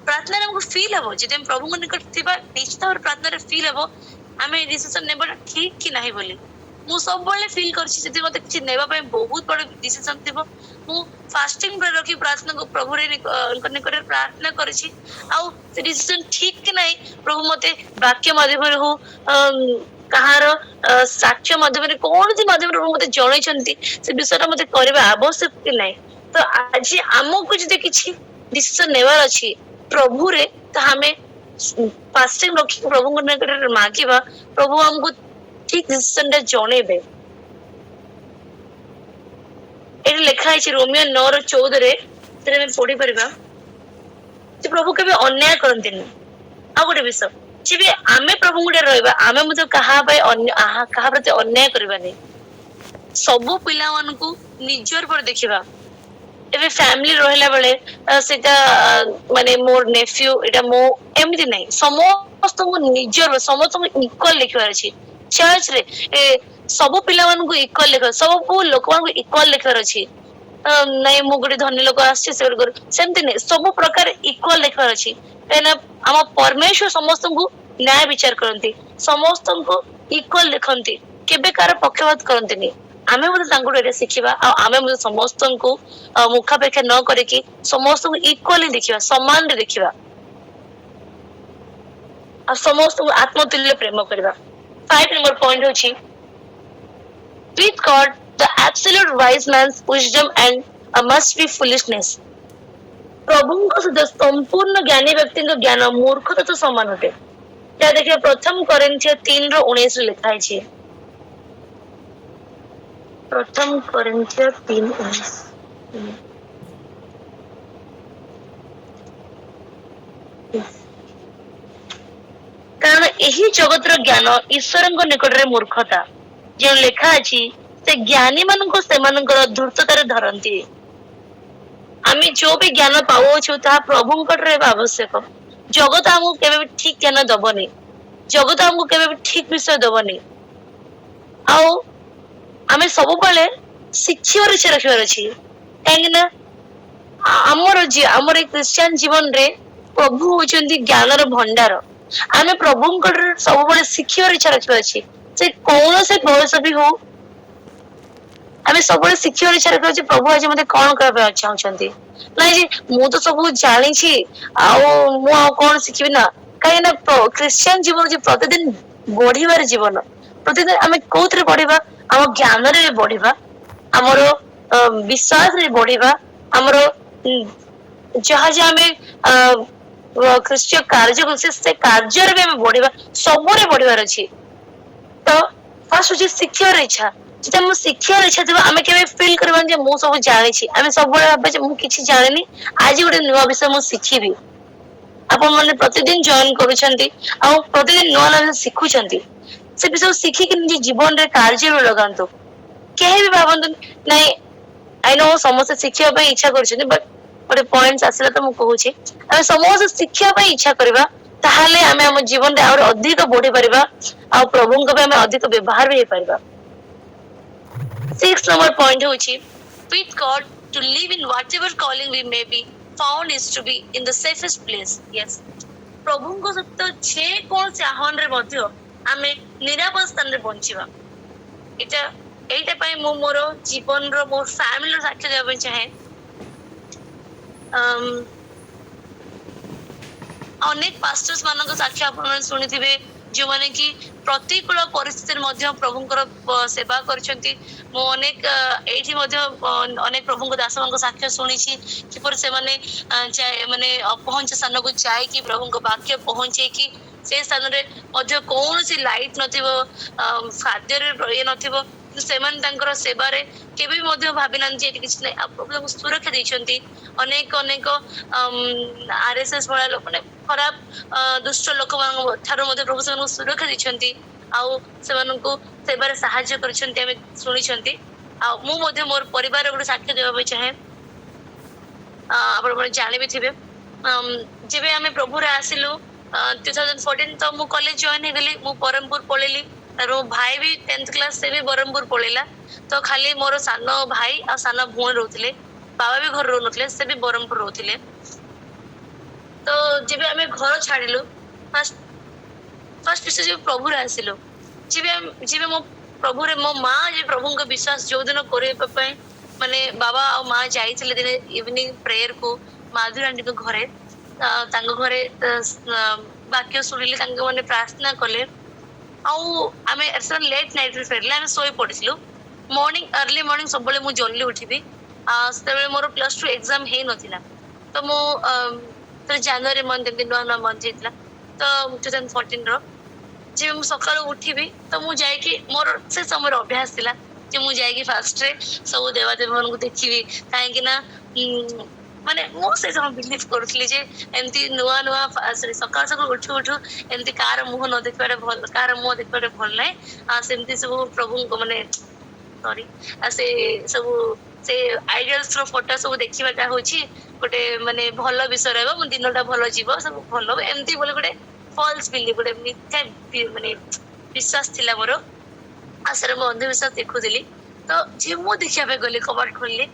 ପ୍ରାର୍ଥନାରେ ଆମକୁ ଫିଲ୍ ହବ ଯଦି ଆମେ ପ୍ରଭୁଙ୍କ ନିକଟରେ ଥିବା ନିଶ୍ଚିତ ଭାବରେ ପ୍ରାର୍ଥନାରେ ଫିଲ୍ ହବ ଆମେ ଡିସିସନ ନେବାଟା ଠିକ କି ନାହିଁ ବୋଲି। ମୁଁ ସବୁବେଳେ ଫିଲ୍ କରିଛି ଯଦି ମତେ କିଛି ନେବା ପାଇଁ ବହୁତ ବଡ ଡିସିସନ ଥିବ ମୁଁ ଫାଷ୍ଟିଂ ରଖି ପ୍ରାର୍ଥନା ପ୍ରଭୁରେ ନିକଟରେ ପ୍ରାର୍ଥନା କରିଛି ଆଉ ସେ ଡିସିସନ ଠିକ କି ନାହିଁ ପ୍ରଭୁ ମତେ ବାକ୍ୟ ମାଧ୍ୟମରେ ହଉ କାହାର ସାକ୍ଷ୍ୟ ମାଧ୍ୟମରେ କୌଣସି ମାଧ୍ୟମରେ ମତେ ଜଣେଇଛନ୍ତି ସେ ବିଷୟଟା ମତେ କରିବା ଆବଶ୍ୟକ କି ନାହିଁ। ତ ଆଜି ଆମକୁ ଯଦି କିଛି ଡିସିସନ ନେବାର ଅଛି ପ୍ରଭୁରେ ତ ଆମେ ଫାଷ୍ଟିଂ ରଖିକି ପ୍ରଭୁଙ୍କ ନିକଟରେ ମାଗିବା ପ୍ରଭୁ ଆମକୁ ଠିକ ଡିସିସନ ଟା ଜଣେଇବେ। ଏଠି ଲେଖା ହେଇଛି ରୋମିଓ 9:14 ସେଟା ଆମେ ପଢିପାରିବା ଯେ ପ୍ରଭୁ କେବେ ଅନ୍ୟାୟ କରନ୍ତିନି। ଆଉ ଗୋଟେ ବିଷୟ ଯେବେ ଆମେ ପ୍ରଭୁଙ୍କ ରହିବା ଆମେ ମଧ୍ୟ କାହା ପ୍ରତି ଅନ୍ୟାୟ କରିବାନି। ସବୁ ପିଲାମାନଙ୍କୁ ନିଜର ପରେ ଦେଖିବା। ଏବେ ଫ୍ୟାମିଲି ରହିଲା ବେଳେ ସେଇଟା ମାନେ ମୋର ନେଫ୍ୟୁ ଏଇଟା ମୋ ଏମିତି ନାହିଁ ସମସ୍ତଙ୍କୁ ନିଜର ସମସ୍ତଙ୍କୁ ଇକ୍ୱାଲ ଦେଖିବାର ଅଛି। ଚର୍ଚ୍ଚରେ ସବୁ ପିଲାମାନଙ୍କୁ ଇକ୍ୱାଲ ଦେଖିବାର ସବୁ ଲୋକମାନଙ୍କୁ ଇକ୍ୱାଲ ଦେଖିବାର ଅଛି। ନାଇଁ ମୁଁ ଗୋଟେ ଧନୀ ଲୋକ ଆସିଛି ସେ ଗୋଟେ ସେମିତି ନାଇଁ ସବୁ ପ୍ରକାର ଇକ୍ୱାଲ ଦେଖିବାର ଅଛି କାହିଁକିନା ଆମ ପରମେଶ୍ୱର ସମସ୍ତଙ୍କୁ ନ୍ୟାୟ ବିଚାର କରନ୍ତି ସମସ୍ତଙ୍କୁ ଇକ୍ୱାଲ ଦେଖନ୍ତି କେବେ କାହାର ପକ୍ଷପାତ କରନ୍ତିନି। ଆମେ ମଧ୍ୟ ତାଙ୍କଠୁ ଏଇଟା ଶିଖିବା ଆଉ ଆମେ ମଧ୍ୟ ସମସ୍ତଙ୍କୁ ମୁଖାପେକ୍ଷା ନ କରିକି ସମସ୍ତଙ୍କୁ ଇକ୍ୱାଲି ଦେଖିବା ସମାନରେ ଦେଖିବା ଆଉ ସମସ୍ତଙ୍କୁ ଆତ୍ମତୁଲ୍ୟ ପ୍ରେମ କରିବା। 5 ନମ୍ବର ପଏଣ୍ଟ ହଉଛି with God the absolute wise man's wisdom and must be foolishness। ପ୍ରଭୁଙ୍କ ସହିତ ସମ୍ପୂର୍ଣ୍ଣ ଜ୍ଞାନୀ ବ୍ୟକ୍ତିଙ୍କ ଜ୍ଞାନ ମୂର୍ଖତା ତ ସମାନ ଅଟେ। ଏହା ଦେଖିବା ପ୍ରଥମ କରିନ୍ଥିୟ 3:19 ଲେଖା ହେଇଛି। ପ୍ରଥମ କରିନ୍ଥିୟ 3:19 କାରଣ ଏହି ଜଗତର ଜ୍ଞାନ ଈଶ୍ୱରଙ୍କ ନିକଟରେ ମୂର୍ଖତା। ଯେଉଁ ଲେଖା ଅଛି ସେ ଜ୍ଞାନୀ ମାନଙ୍କୁ ସେମାନଙ୍କର ଧୂର୍ତ୍ତତାରେ ଧରନ୍ତି। ଆମେ ଯୋଉ ବି ଜ୍ଞାନ ପାଉଅଛୁ ତାହା ପ୍ରଭୁଙ୍କଠାରେ ରହିବା ଆବଶ୍ୟକ। ଜଗତ ଆମକୁ କେବେ ବି ଠିକ ଜ୍ଞାନ ଦବନି। ଜଗତ ଆମକୁ କେବେ ବି ଠିକ ବିଷୟ ଦବନି। ଆଉ ଆମେ ସବୁବେଳେ ଶିଖିବାର ଇଚ୍ଛା ରଖିବାର ଅଛି କାହିଁକି ନା ଆମର ଏଇ ଖ୍ରୀଷ୍ଟିଆନ ଜୀବନରେ ପ୍ରଭୁ ହଉଛନ୍ତି ଜ୍ଞାନର ଭଣ୍ଡାର। ଆମେ ପ୍ରଭୁଙ୍କଠାରୁ ସବୁବେଳେ ଶିଖିବାର ଇଚ୍ଛା ରଖିବାର ଅଛି ସେ କୌଣସି ବୟସ ବି ହଉ ଆମେ ସବୁବେଳେ ଶିଖିବାର ଇଚ୍ଛା ରଖିବା ଯେ ପ୍ରଭୁ ଆଜି ମତେ କଣ କରିବା ପାଇଁ ଚାହୁଁଛନ୍ତି। ନାଇଁ ଯେ ମୁଁ ତ ସବୁ ଜାଣିଛି ଆଉ ମୁଁ ଆଉ କଣ ଶିଖିବି ନା କାହିଁକି ନା ଖ୍ରୀଷ୍ଟିଆନ ଜୀବନ ଯେ ପ୍ରତିଦିନ ବଢିବାର ଜୀବନ। ପ୍ରତିଦିନ ଆମେ କୋଉଥିରେ ବଢିବା ଆମ ଜ୍ଞାନରେ ବଢିବା ଆମର ବିଶ୍ୱାସରେ ବଢିବା ଆମର ଯାହା ଯାହା ଆମେ ଖ୍ରୀଷ୍ଟୀୟ କାର୍ଯ୍ୟ କରୁଛେ ସେ କାର୍ଯ୍ୟରେ ବି ଆମେ ବଢିବା ସବୁରେ ବଢିବାର ଅଛି। ତ ଫାର୍ଷ୍ଟ ହଉଛି ଶିଖିବାର ଇଚ୍ଛା। ଯଦି ଆମ ଶିଖିବାର ଇଚ୍ଛା ଥିବ ଆମେ କେବେ ଫିଲ୍ କରିବାନି ଯେ ମୁଁ ସବୁ ଜାଣିଛି ଆମେ ସବୁବେଳେ ଭାବେ ଯେ ମୁଁ କିଛି ଜାଣିନି ଆଜି ଗୋଟେ ନୂଆ ବିଷୟ ମୁଁ ଶିଖିବି। ଆପଣ ମାନେ ପ୍ରତିଦିନ ଜଏନ କରୁଛନ୍ତି ଆଉ ପ୍ରତିଦିନ ନୂଆ ନୂଆ ଶିଖୁଛନ୍ତି ସେ ବିଷୟ ଶିଖିକି ନିଜ ଜୀବନରେ କାର୍ଯ୍ୟରେ ଲଗାନ୍ତୁ। କେହି ବି ଭାବନ୍ତୁନି ନାଇଁ ଆଇ ନୋ ସମସ୍ତେ ଶିଖିବା ପାଇଁ ଇଚ୍ଛା କରୁଛନ୍ତି ବଟ ଗୋଟେ ପଏଣ୍ଟ ଆସିଲା ତ ମୁଁ କହୁଛି ଆମେ ସମସ୍ତେ ଶିଖିବା ପାଇଁ ଇଚ୍ଛା କରିବା ତାହେଲେ ଆମେ ଆମ ଜୀବନରେ ଆହୁରି ଅଧିକ ବଢି ପାରିବା ଆଉ ପ୍ରଭୁଙ୍କ ପାଇଁ ଆମେ ଅଧିକ ବ୍ୟବହାର ବି ହେଇପାରିବା। 6 number point ହଉଛି with God to live in whatever calling we may be found is to be in the safest place। yes ପ୍ରଭୁଙ୍କ ସହିତ ଯେ କୌଣସି ଆହ୍ୱାନରେ ମଧ୍ୟ ଆମେ ନିରାପଦ ସ୍ଥାନରେ ବଞ୍ଚିବା। ଏଇଟା ପାଇଁ ମୁଁ ମୋର ଜୀବନର ମୋ ଫ୍ୟାମିଲିର ସାକ୍ଷ୍ୟ ଦେବା ପାଇଁ ଚାହେଁ। ଅନେକ ପାଷ୍ଟର୍ସ ମାନଙ୍କ ସାକ୍ଷ୍ୟ ଆପଣମାନେ ଶୁଣିଥିବେ ଯୋଉମାନେ କି ପ୍ରତିକୂଳ ପରିସ୍ଥିତିରେ ମଧ୍ୟ ପ୍ରଭୁଙ୍କର ସେବା କରିଛନ୍ତି। ମୁଁ ଅନେକ ଏଇଠି ମଧ୍ୟ ଅନେକ ପ୍ରଭୁଙ୍କ ଦାସମାନଙ୍କ ସାକ୍ଷ୍ୟ ଶୁଣିଛି କିପରି ସେମାନେ ମାନେ ଅପହଞ୍ଚ ସ୍ଥାନକୁ ଯାଇକି ପ୍ରଭୁଙ୍କ ବାକ୍ୟ ପହଞ୍ଚେଇକି ସେ ସ୍ଥାନରେ ମଧ୍ୟ କୌଣସି ଲାଇଟ ନଥିବ ଖାଦ୍ୟରେ ଇଏ ନଥିବ ସେମାନେ ତାଙ୍କର ସେବାରେ କେବେ ବି ମଧ୍ୟ ଭାବିନାହାନ୍ତି ଯେ ଏଠି କିଛି ନାହିଁ ଆଉ ପ୍ରଭୁ ତାଙ୍କୁ ସୁରକ୍ଷା ଦେଇଛନ୍ତି। ଅନେକ RSS ଭଳିଆ ଲୋକମାନେ ଖରାପ ଦୁଷ୍ଟ ଲୋକମାନଙ୍କ ଠାରୁ ମଧ୍ୟ ପ୍ରଭୁ ସେମାନଙ୍କୁ ସୁରକ୍ଷା ଦେଇଛନ୍ତି ଆଉ ସେମାନଙ୍କୁ ସେବାରେ ସାହାଯ୍ୟ କରିଛନ୍ତି ଆମେ ଶୁଣିଛନ୍ତି। ଆଉ ମୁଁ ମଧ୍ୟ ମୋର ପରିବାର ଗୋଟେ ସାକ୍ଷ୍ୟ ଦେବା ପାଇଁ ଚାହେଁ। ଆପଣମାନେ ଜାଣିବି ଥିବେ ଯେବେ ଆମେ ପ୍ରଭୁରେ ଆସିଲୁ 2014 ତ ମୁଁ କଲେଜ ଜଏନ ହେଇଗଲି ମୁଁ ବ୍ରହ୍ମପୁର ପଳେଇଲି ତାର ଭାଇ ବି 10th କ୍ଲାସ ସେ ବି ବ୍ରହ୍ମପୁର ପଳେଇଲା। ତ ଖାଲି ମୋର ସାନ ଭାଇ ଆଉ ସାନ ଭଉଣୀ ରହୁଥିଲେ। ବାବା ବି ଘରେ ରହୁନଥିଲେ, ସେ ବି ବ୍ରହ୍ମପୁର ରହୁଥିଲେ। ତ ଯେବେ ଆମେ ଘର ଛାଡିଲୁ ଫାଷ୍ଟ ଫାଷ୍ଟ ବିଷୟ ଯେବେ ପ୍ରଭୁରେ ଆସିଲୁ, ଯେବେ ମୋ ପ୍ରଭୁରେ ମୋ ମା ଯେ ପ୍ରଭୁଙ୍କ ବିଶ୍ୱାସ ଯୋଉଦିନ କରିବା ପାଇଁ ମାନେ ବାବା ଆଉ ମା ଯାଇଥିଲେ ଦିନେ ଇଭିନିଂ ପ୍ରେୟର କୁ ମାଧୁରୀ ଆଣ୍ଟିଙ୍କ ଘରେ। ତାଙ୍କ ଘରେ ବାକ୍ୟ ଶୁଣିଲେ, ତାଙ୍କ ମାନେ ପ୍ରାର୍ଥନା କଲେ। ଆଉ ଆମେ ଲେଟ୍ ନାଇଟ୍ ରେ ଫେରିଲେ, ଆମେ ଶୋଇ ପଡିଥିଲୁ। अर्ली मॉर्निंग ସବୁବେଳେ ମୁଁ ଜଲ୍ଦି ଉଠିବି। ସେତେବେଳେ ମୋର +2 ଏକ୍ସାମ ହେଇନଥିଲା। ତ ମୁଁ ଜାନୁଆରୀ ମନ୍ଥ ଏମିତି ନୂଆ ନୂଆ ମନ୍ଥ ହେଇଥିଲା, ତ 2014 ର ଯେ ମୁଁ ସକାଳୁ ଉଠିବି ତ ମୁଁ ଯାଇକି, ମୋର ସେ ସମୟରେ ଅଭ୍ୟାସ ଥିଲା ଯେ ମୁଁ ଯାଇକି ଫାର୍ଷ୍ଟରେ ସବୁ ଦେବାଦେବୀ ମାନଙ୍କୁ ଦେଖିବି। କାହିଁକି ନା ମାନେ ମୁଁ ସେ ସମୟ ବିଲିଭ କରୁଥିଲି ଯେ ଏମିତି ନୂଆ ନୂଆ ସକାଳୁ ସକାଳୁ ଉଠୁ ଉଠୁ ଏମିତି କାହାର ମୁହଁ ନ ଦେଖିବାଟା ଭଲ, କାହାର ମୁହଁ ଦେଖିବାଟା ଭଲ ନାହିଁ। ସେମିତି ସବୁ ପ୍ରଭୁଙ୍କ ମାନେ ସରି ସେ ସବୁ ସେ ଆଇଡଲ୍ସ ର ଫଟୋ ସବୁ ଦେଖିବାଟା ହଉଛି ଗୋଟେ ମାନେ ଭଲ ବିଷୟ ରହିବ, ମୋ ଦିନଟା ଭଲ ଯିବ, ସବୁ ଭଲ ଏମିତି ବୋଲି ଗୋଟେ ଫଲ୍ସ ବିଲିଭ, ଗୋଟେ ମିଥ୍ୟା ମାନେ ବିଶ୍ୱାସ ଥିଲା ମୋର। ସେଟା ମୁଁ ଅନ୍ଧବିଶ୍ୱାସ ଦେଖୁଥିଲି। ତ ଯେ ମୁଁ ଦେଖିବା ପାଇଁ ଗଲି, କବାଟ ଖୋଲିଲି,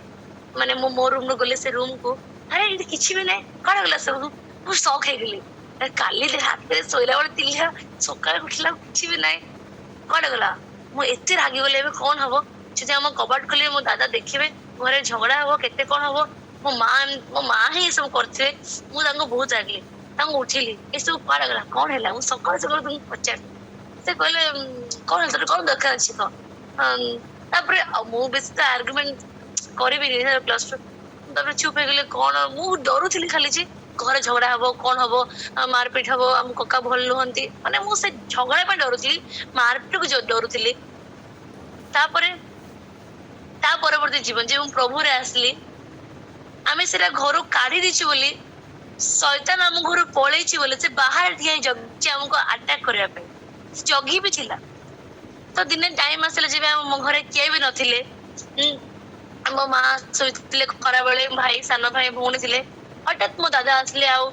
ମାନେ ମୁଁ ମୋ ରୁମ ରୁ ଗଲି ସେ ରୁମ କୁ, ଆରେ ଏଠି କିଛି ବି ନାହିଁ, କଣ ଗଲା ସବୁ। ମୁଁ ସକ୍ ହେଇଗଲି, କାଲି ରାତିରେ ଶୋଇଲା ବେଳେ ଥିଲା, ସକାଳେ ଉଠିଲା କିଛି ବି ନାହିଁ, କଣ ଗଲା। ମୁଁ ଏତେ ରାଗିଗଲି, ଏବେ କଣ ହବ ଯଦି ଆମ କବାଟ ଖୋଲିବେ, ମୋ ଦାଦା ଦେଖିବେ, ଘରେ ଝଗଡା ହବ, କେତେ କଣ ହବ। ମୋ ମା ହିଁ ଏସବୁ କରିଥିବେ। ମୁଁ ତାଙ୍କୁ ବହୁତ ରାଗିଲି, ତାଙ୍କୁ ଉଠିଲି, ଏସବୁ କୁଆଡେ ଗଲା, କଣ ହେଲା। ମୁଁ ସକାଳୁ ସକାଳୁ ତାଙ୍କୁ ପଚାରିଲି। ସେ କହିଲେ କଣ ତୋର କଣ ଦରକାର ଅଛି କହ। ତାପରେ ମୁଁ ବେଶୀ ତ ଆର୍ଗୁମେଣ୍ଟ କରିବିନି, +2 ତାପରେ ଚୁପ ହେଇଗଲେ। କଣ ମୁଁ ଡରୁଥିଲି ଖାଲି ଯେ ଘରେ ଝଗଡା ହବ, କଣ ହବ, ମାରପିଟ ହବ, ଆମ କକା ଭଲ ନୁହନ୍ତି, ମାନେ ମୁଁ ସେ ଝଗଡା ପାଇଁ ଡରୁଥିଲି, ମାରପିଟକୁ ଡରୁଥିଲି। ତାପରେ ତା ପରବର୍ତ୍ତୀ ଜୀବନ ଯେ ମୁଁ ପ୍ରଭୁରେ ଆସିଲି, ଆମେ ସେଟା ଘରୁ କାଢି ଦେଇଛୁ ବୋଲି, ଶୈତାନ ଆମ ଘରୁ ପଳେଇଛି ବୋଲି ସେ ବାହାରେ ଠିଆ ହେଇ ଜଗିଛି ଆମକୁ ଆଟାକ କରିବା ପାଇଁ, ସେ ଜଗି ବି ଥିଲା। ତ ଦିନେ ଟାଇମ ଆସିଲା ଯେବେ ଆମ ଘରେ କିଏ ବି ନଥିଲେ, ମୋ ମା ଶୋଇଥିଲେ ଖରାବେଳେ, ଭାଇ, ସାନ ଭାଇ, ଭଉଣୀ ଥିଲେ। ହଠାତ୍ ମୋ ଦାଦା ଆସିଲେ, ଆଉ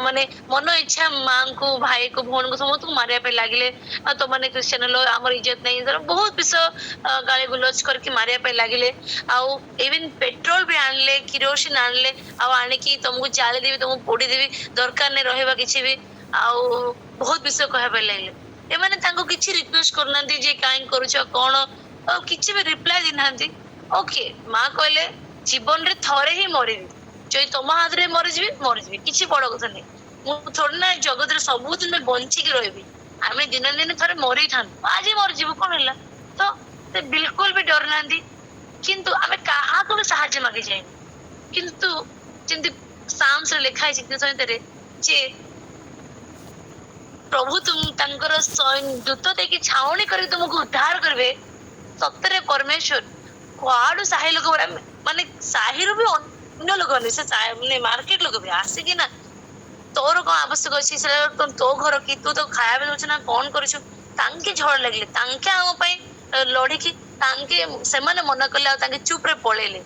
ମାନେ ମନ ଇଚ୍ଛା ମାଙ୍କୁ, ଭାଇକୁ, ଭଉଣୀକୁ ସମସ୍ତଙ୍କୁ ମାରିବା ପାଇଁ ଲାଗିଲେ। ଆଉ ତମମାନେ ଖ୍ରୀଷ୍ଟିଆନ ହେଲ, ଆମର ଇଜ୍ଜତ ନାହିଁ, ବହୁତ ବିଷୟ ଗାଳି ଗୁଲଜ କରିକି ମାରିବା ପାଇଁ ଲାଗିଲେ। ଆଉ ଇଭେନ ପେଟ୍ରୋଲ ବି ଆଣିଲେ, କିରୋସିନ ଆଣିଲେ, ଆଉ ଆଣିକି ତମକୁ ଜାଳିଦେବି, ତମକୁ ପୋଡିଦେବି, ଦରକାର ନାହିଁ ରହିବା କିଛି ବି। ଆଉ ବହୁତ ବିଷୟ କହିବା ପାଇଁ ଲାଗିଲେ। ଏମାନେ ତାଙ୍କୁ କିଛି ରିକ୍ୱେଷ୍ଟ କରୁନାହାନ୍ତି ଯେ କାହିଁକି କରୁଛ କଣ, ଆଉ କିଛି ବି ରିପ୍ଲାଏ ଦେଇନାହାନ୍ତି। ଓକେ, ମା କହିଲେ ଜୀବନରେ ଥରେ ହିଁ ମରିବି, ଯଦି ତମ ହାତରେ ମରିଯିବି ମରିଯିବି, କିଛି ବଡ କଥା ନାହିଁ। ମୁଁ ଥୋଡି ନା ଜଗତରେ ସବୁଦିନ ବଞ୍ଚିକି ରହିବି, ଆମେ ଦିନେ ଦିନେ ଥରେ ମରିଥାନ୍ତୁ, ଆଜି ମରିଯିବୁ, କଣ ହେଲା। ତ ସେ ବିଲକୁଲ ବି ଡରୁ ନାହାନ୍ତି। କିନ୍ତୁ ଆମେ କାହାକୁ ବି ସାହାଯ୍ୟ ମାଗି ଯାଇନୁ। କିନ୍ତୁ ଯେମିତି ସାମ୍ସରେ ଲେଖା ହେଇଛି ସଂହିତାରେ ଯେ ପ୍ରଭୁ ତାଙ୍କର ଦୂତ ଦେଇକି ଛାଉଣି କରି ତୁମକୁ ଉଦ୍ଧାର କରିବେ। ସତରେ ପରମେଶ୍ୱର କୁଆଡୁ ସାହି ଲୋକ, ମାନେ ସାହିରୁ ବି ଅନ୍ୟ ଲୋକ, ସେ ମାନେ ମାର୍କେଟ ଲୋକ ବି ଆସିକି ନା ତୋର କଣ ଆବଶ୍ୟକ ଅଛି, ସେଟା ତୋ ଘର କି, ତୁ ତ ଖାଇବା ଦଉଛୁ ନା କଣ କରୁଛୁ, ତାଙ୍କେ ଝଡ଼ ଲାଗିଲେ, ତାଙ୍କେ ଆମ ପାଇଁ ଲଢିକି, ତାଙ୍କେ ସେମାନେ ମନା କଲେ, ଆଉ ତାଙ୍କେ ଚୁପ ରେ ପଳେଇଲେ।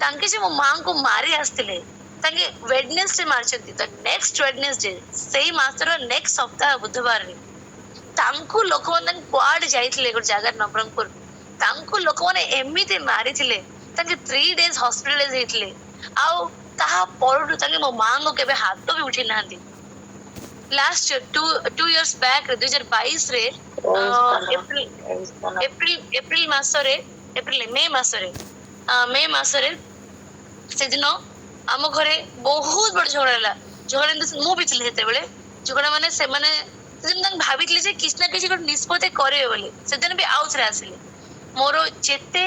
ତାଙ୍କେ ଯେ ମୋ ମାଙ୍କୁ ମାରି ଆସିଥିଲେ, ତାଙ୍କେ ୱେଡନେସଡେ ମାରିଛନ୍ତି, ତ ନେକ୍ସଟ ୱେଡନେସଡେ ସେଇ ମାସର ନେକ୍ସଟ ସପ୍ତାହ ବୁଧବାରରେ ତାଙ୍କୁ ଲୋକମାନେ କୁଆଡେ ଯାଇଥିଲେ ଗୋଟେ ଜାଗାରେ ନବରଙ୍ଗପୁର, ତାଙ୍କୁ ଲୋକମାନେ ଏମିତି ମାରିଥିଲେ, ତାଙ୍କେ 3 days ହସ୍ପିଟାଲାଇଜ ହେଇଥିଲେ। ଆଉ ତାହା ପରଠୁ ତାଙ୍କେ ମୋ ମାଙ୍କୁ କେବେ ହାତ ବି ଉଠେଇ ନାହାନ୍ତି। ଲାଷ୍ଟ ଟୁ ଇୟର୍ସ ବ୍ୟାକ୍ 2022 ରେ ଏପ୍ରିଲ ମାସରେ, ମେ ମାସରେ ସେଦିନ ଆମ ଘରେ ବହୁତ ବଡ ଝଗଡା ହେଲା। ଝଗଡା ମୁଁ ବି ଥିଲି ସେତେବେଳେ। ଝଗଡା ମାନେ ସେମାନେ ସେଦିନ ତାଙ୍କୁ ଭାବିଥିଲେ ଯେ କିଛି ନା କିଛି ଗୋଟେ ନିଷ୍ପତ୍ତି କରିବେ ବୋଲି, ସେଦିନ ବି ଆଉ ଥରେ ଆସିଲେ। ମୋର ଯେତେ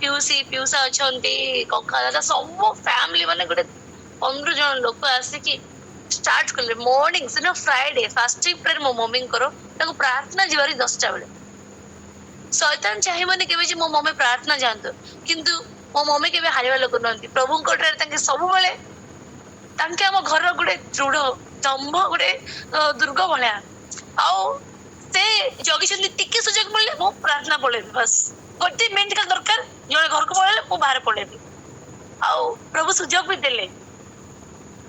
ପିଉସା ଅଛନ୍ତି, କକା ଦାଦା, ସବୁ ଫ୍ୟାମିଲି, ମାନେ ଗୋଟେ 15 ଜଣ ଲୋକ ଆସିକି ଷ୍ଟାର୍ଟ କଲେ। ମର୍ଣ୍ଣିଂ ସେଦିନ ଫ୍ରାଇଡେ ଫାଷ୍ଟିଂ ପ୍ରେୟର ମୋ ମମିଙ୍କର, ତାଙ୍କୁ ପ୍ରାର୍ଥନା ଯିବାର 10ଟା ବେଳେ। ଶୈତାନ ଚାହିଁବନି କେବେ ଯେ ମୋ ମମି ପ୍ରାର୍ଥନା ଯାଆନ୍ତୁ, କିନ୍ତୁ ମୋ ମମି କେବେ ହାରିବା ଲୋକ ନୁହନ୍ତି। ପ୍ରଭୁଙ୍କ ଠାରେ ତାଙ୍କେ ସବୁବେଳେ, ତାଙ୍କେ ଆମ ଘରର ଗୋଟେ ଦୃଢ ଦମ୍ଭ, ଗୋଟେ ଦୁର୍ଗ ଭଳିଆ। ଆଉ ସେ ଜଗିଛନ୍ତି, ଟିକେ ସୁଯୋଗ ମିଳିଲେ ମୁଁ ପ୍ରାର୍ଥନା ପଳେଇବି, ବାସ୍ ଗୋଟେ ମିନିଟ ଖାଲି ଦରକାର, ଜଣେ ଘରକୁ ପଳେଇଲେ ମୁଁ ବାହାରେ ପଳେଇବି। ଆଉ ପ୍ରଭୁ ସୁଯୋଗ ବି ଦେଲେ।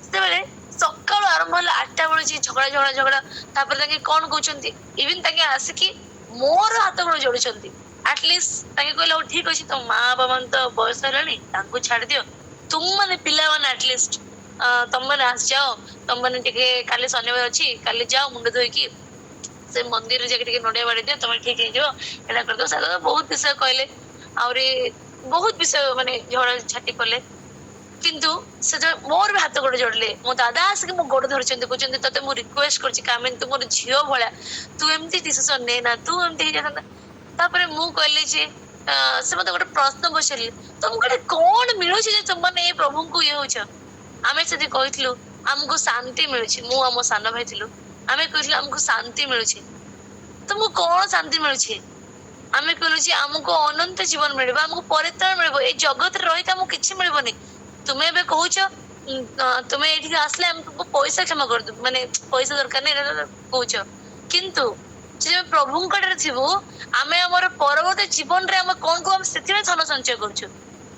ସେତେବେଳେ ସକାଳୁ ଆରମ୍ଭ ହେଲା, 8ଟା ବେଳେ ଝଗଡା ଝଗଡା ଝଗଡା। ତାପରେ ତାଙ୍କେ କଣ କହୁଛନ୍ତି, ଇଭିନ ତାଙ୍କେ ଆସିକି ମୋର ହାତ ଗୋଡ ଯୋଡୁଛନ୍ତି। ଆଟଲିଷ୍ଟ ତାଙ୍କେ କହିଲେ ହଉ ଠିକ ଅଛି, ତମ ମା ବାବା ମାନେ ତ ବୟସ ହେଲାଣି, ତାଙ୍କୁ ଛାଡି ଦିଅ, ତୁମମାନେ ପିଲାମାନେ ଆଟଲିଷ୍ଟ ତମମାନେ ଆସିଯାଅ, ତମମାନେ ଟିକେ କାଲି ଶନିବାର ଅଛି, କାଲି ଯାଅ ମୁଣ୍ଡ ଧୋଇକି ସେ ମନ୍ଦିରରେ ଯାଇକି ଟିକେ ନଡିଆ ବାଡି ଦିଅ, ତମେ ଠିକ ହେଇଯିବ, ଏଇଟା କରିଦବ ସେଟା ବହୁତ ବିଷୟ କହିଲେ, ଆହୁରି ବହୁତ ବିଷୟ ମାନେ ଝଡା ଝାଟି କଲେ। କିନ୍ତୁ ସେ ମୋର ବି ହାତ ଗୋଡ ଯୋଡିଲେ, ମୋ ଦାଦା ଆସିକି ମୋ ଗୋଡ ଧରିଛନ୍ତି, କହୁଛନ୍ତି ତତେ ମୁଁ ରିକ୍ୱେଷ୍ଟ କରୁଛି କାମିନି, ତୁ ମୋର ଝିଅ ଭଳିଆ, ତୁ ଏମିତି ଡିସିସନ ନେ ନା, ତୁ ଏମିତି ହେଇଯାଇଥାନ୍ତା। ତାପରେ ମୁଁ କହିଲି ଯେ ସେ ମତେ ଗୋଟେ ପ୍ରଶ୍ନ ପଚାରିଲେ, ତମକୁ ଗୋଟେ କଣ ମିଳୁଛି ଯେ ତମମାନେ ଏ ପ୍ରଭୁଙ୍କୁ ଇଏ ହଉଛ? ଆମେ ସେଠି କହିଥିଲୁ ଆମକୁ ଶାନ୍ତି ମିଳୁଛି, ମୁଁ ଆମ ସାନ ଭାଇ ଥିଲୁ, ଆମେ କହିଥିଲୁ ଆମକୁ ଶାନ୍ତି ମିଳୁଛି। ତମକୁ କଣ ଶାନ୍ତି ମିଳୁଛି? ଆମେ କହିଲୁ ଯେ ଆମକୁ ଅନନ୍ତ ଜୀବନ ମିଳିବ, ଆମକୁ ପରିତ୍ରାଣ ମିଳିବ, ଏଇ ଜଗତରେ ରହିକି ଆମକୁ କିଛି ମିଳିବନି। ତୁମେ ଏବେ କହୁଛ ତୁମେ ଏଇଠିକି ଆସିଲେ ଆମେ ତୁମକୁ ପଇସା କ୍ଷମା କରିଦବୁ, ମାନେ ପଇସା ଦରକାର ନାହିଁ ଏଇଟା କହୁଛ, କିନ୍ତୁ ଯେ ପ୍ରଭୁଙ୍କଠାରେ ଥିବୁ, ଆମେ ଆମର ପରବର୍ତ୍ତୀ ଜୀବନରେ ଆମେ କଣ କହୁ, ଆମେ ସେଥିପାଇଁ ଧନ ସଞ୍ଚୟ କରୁଛୁ।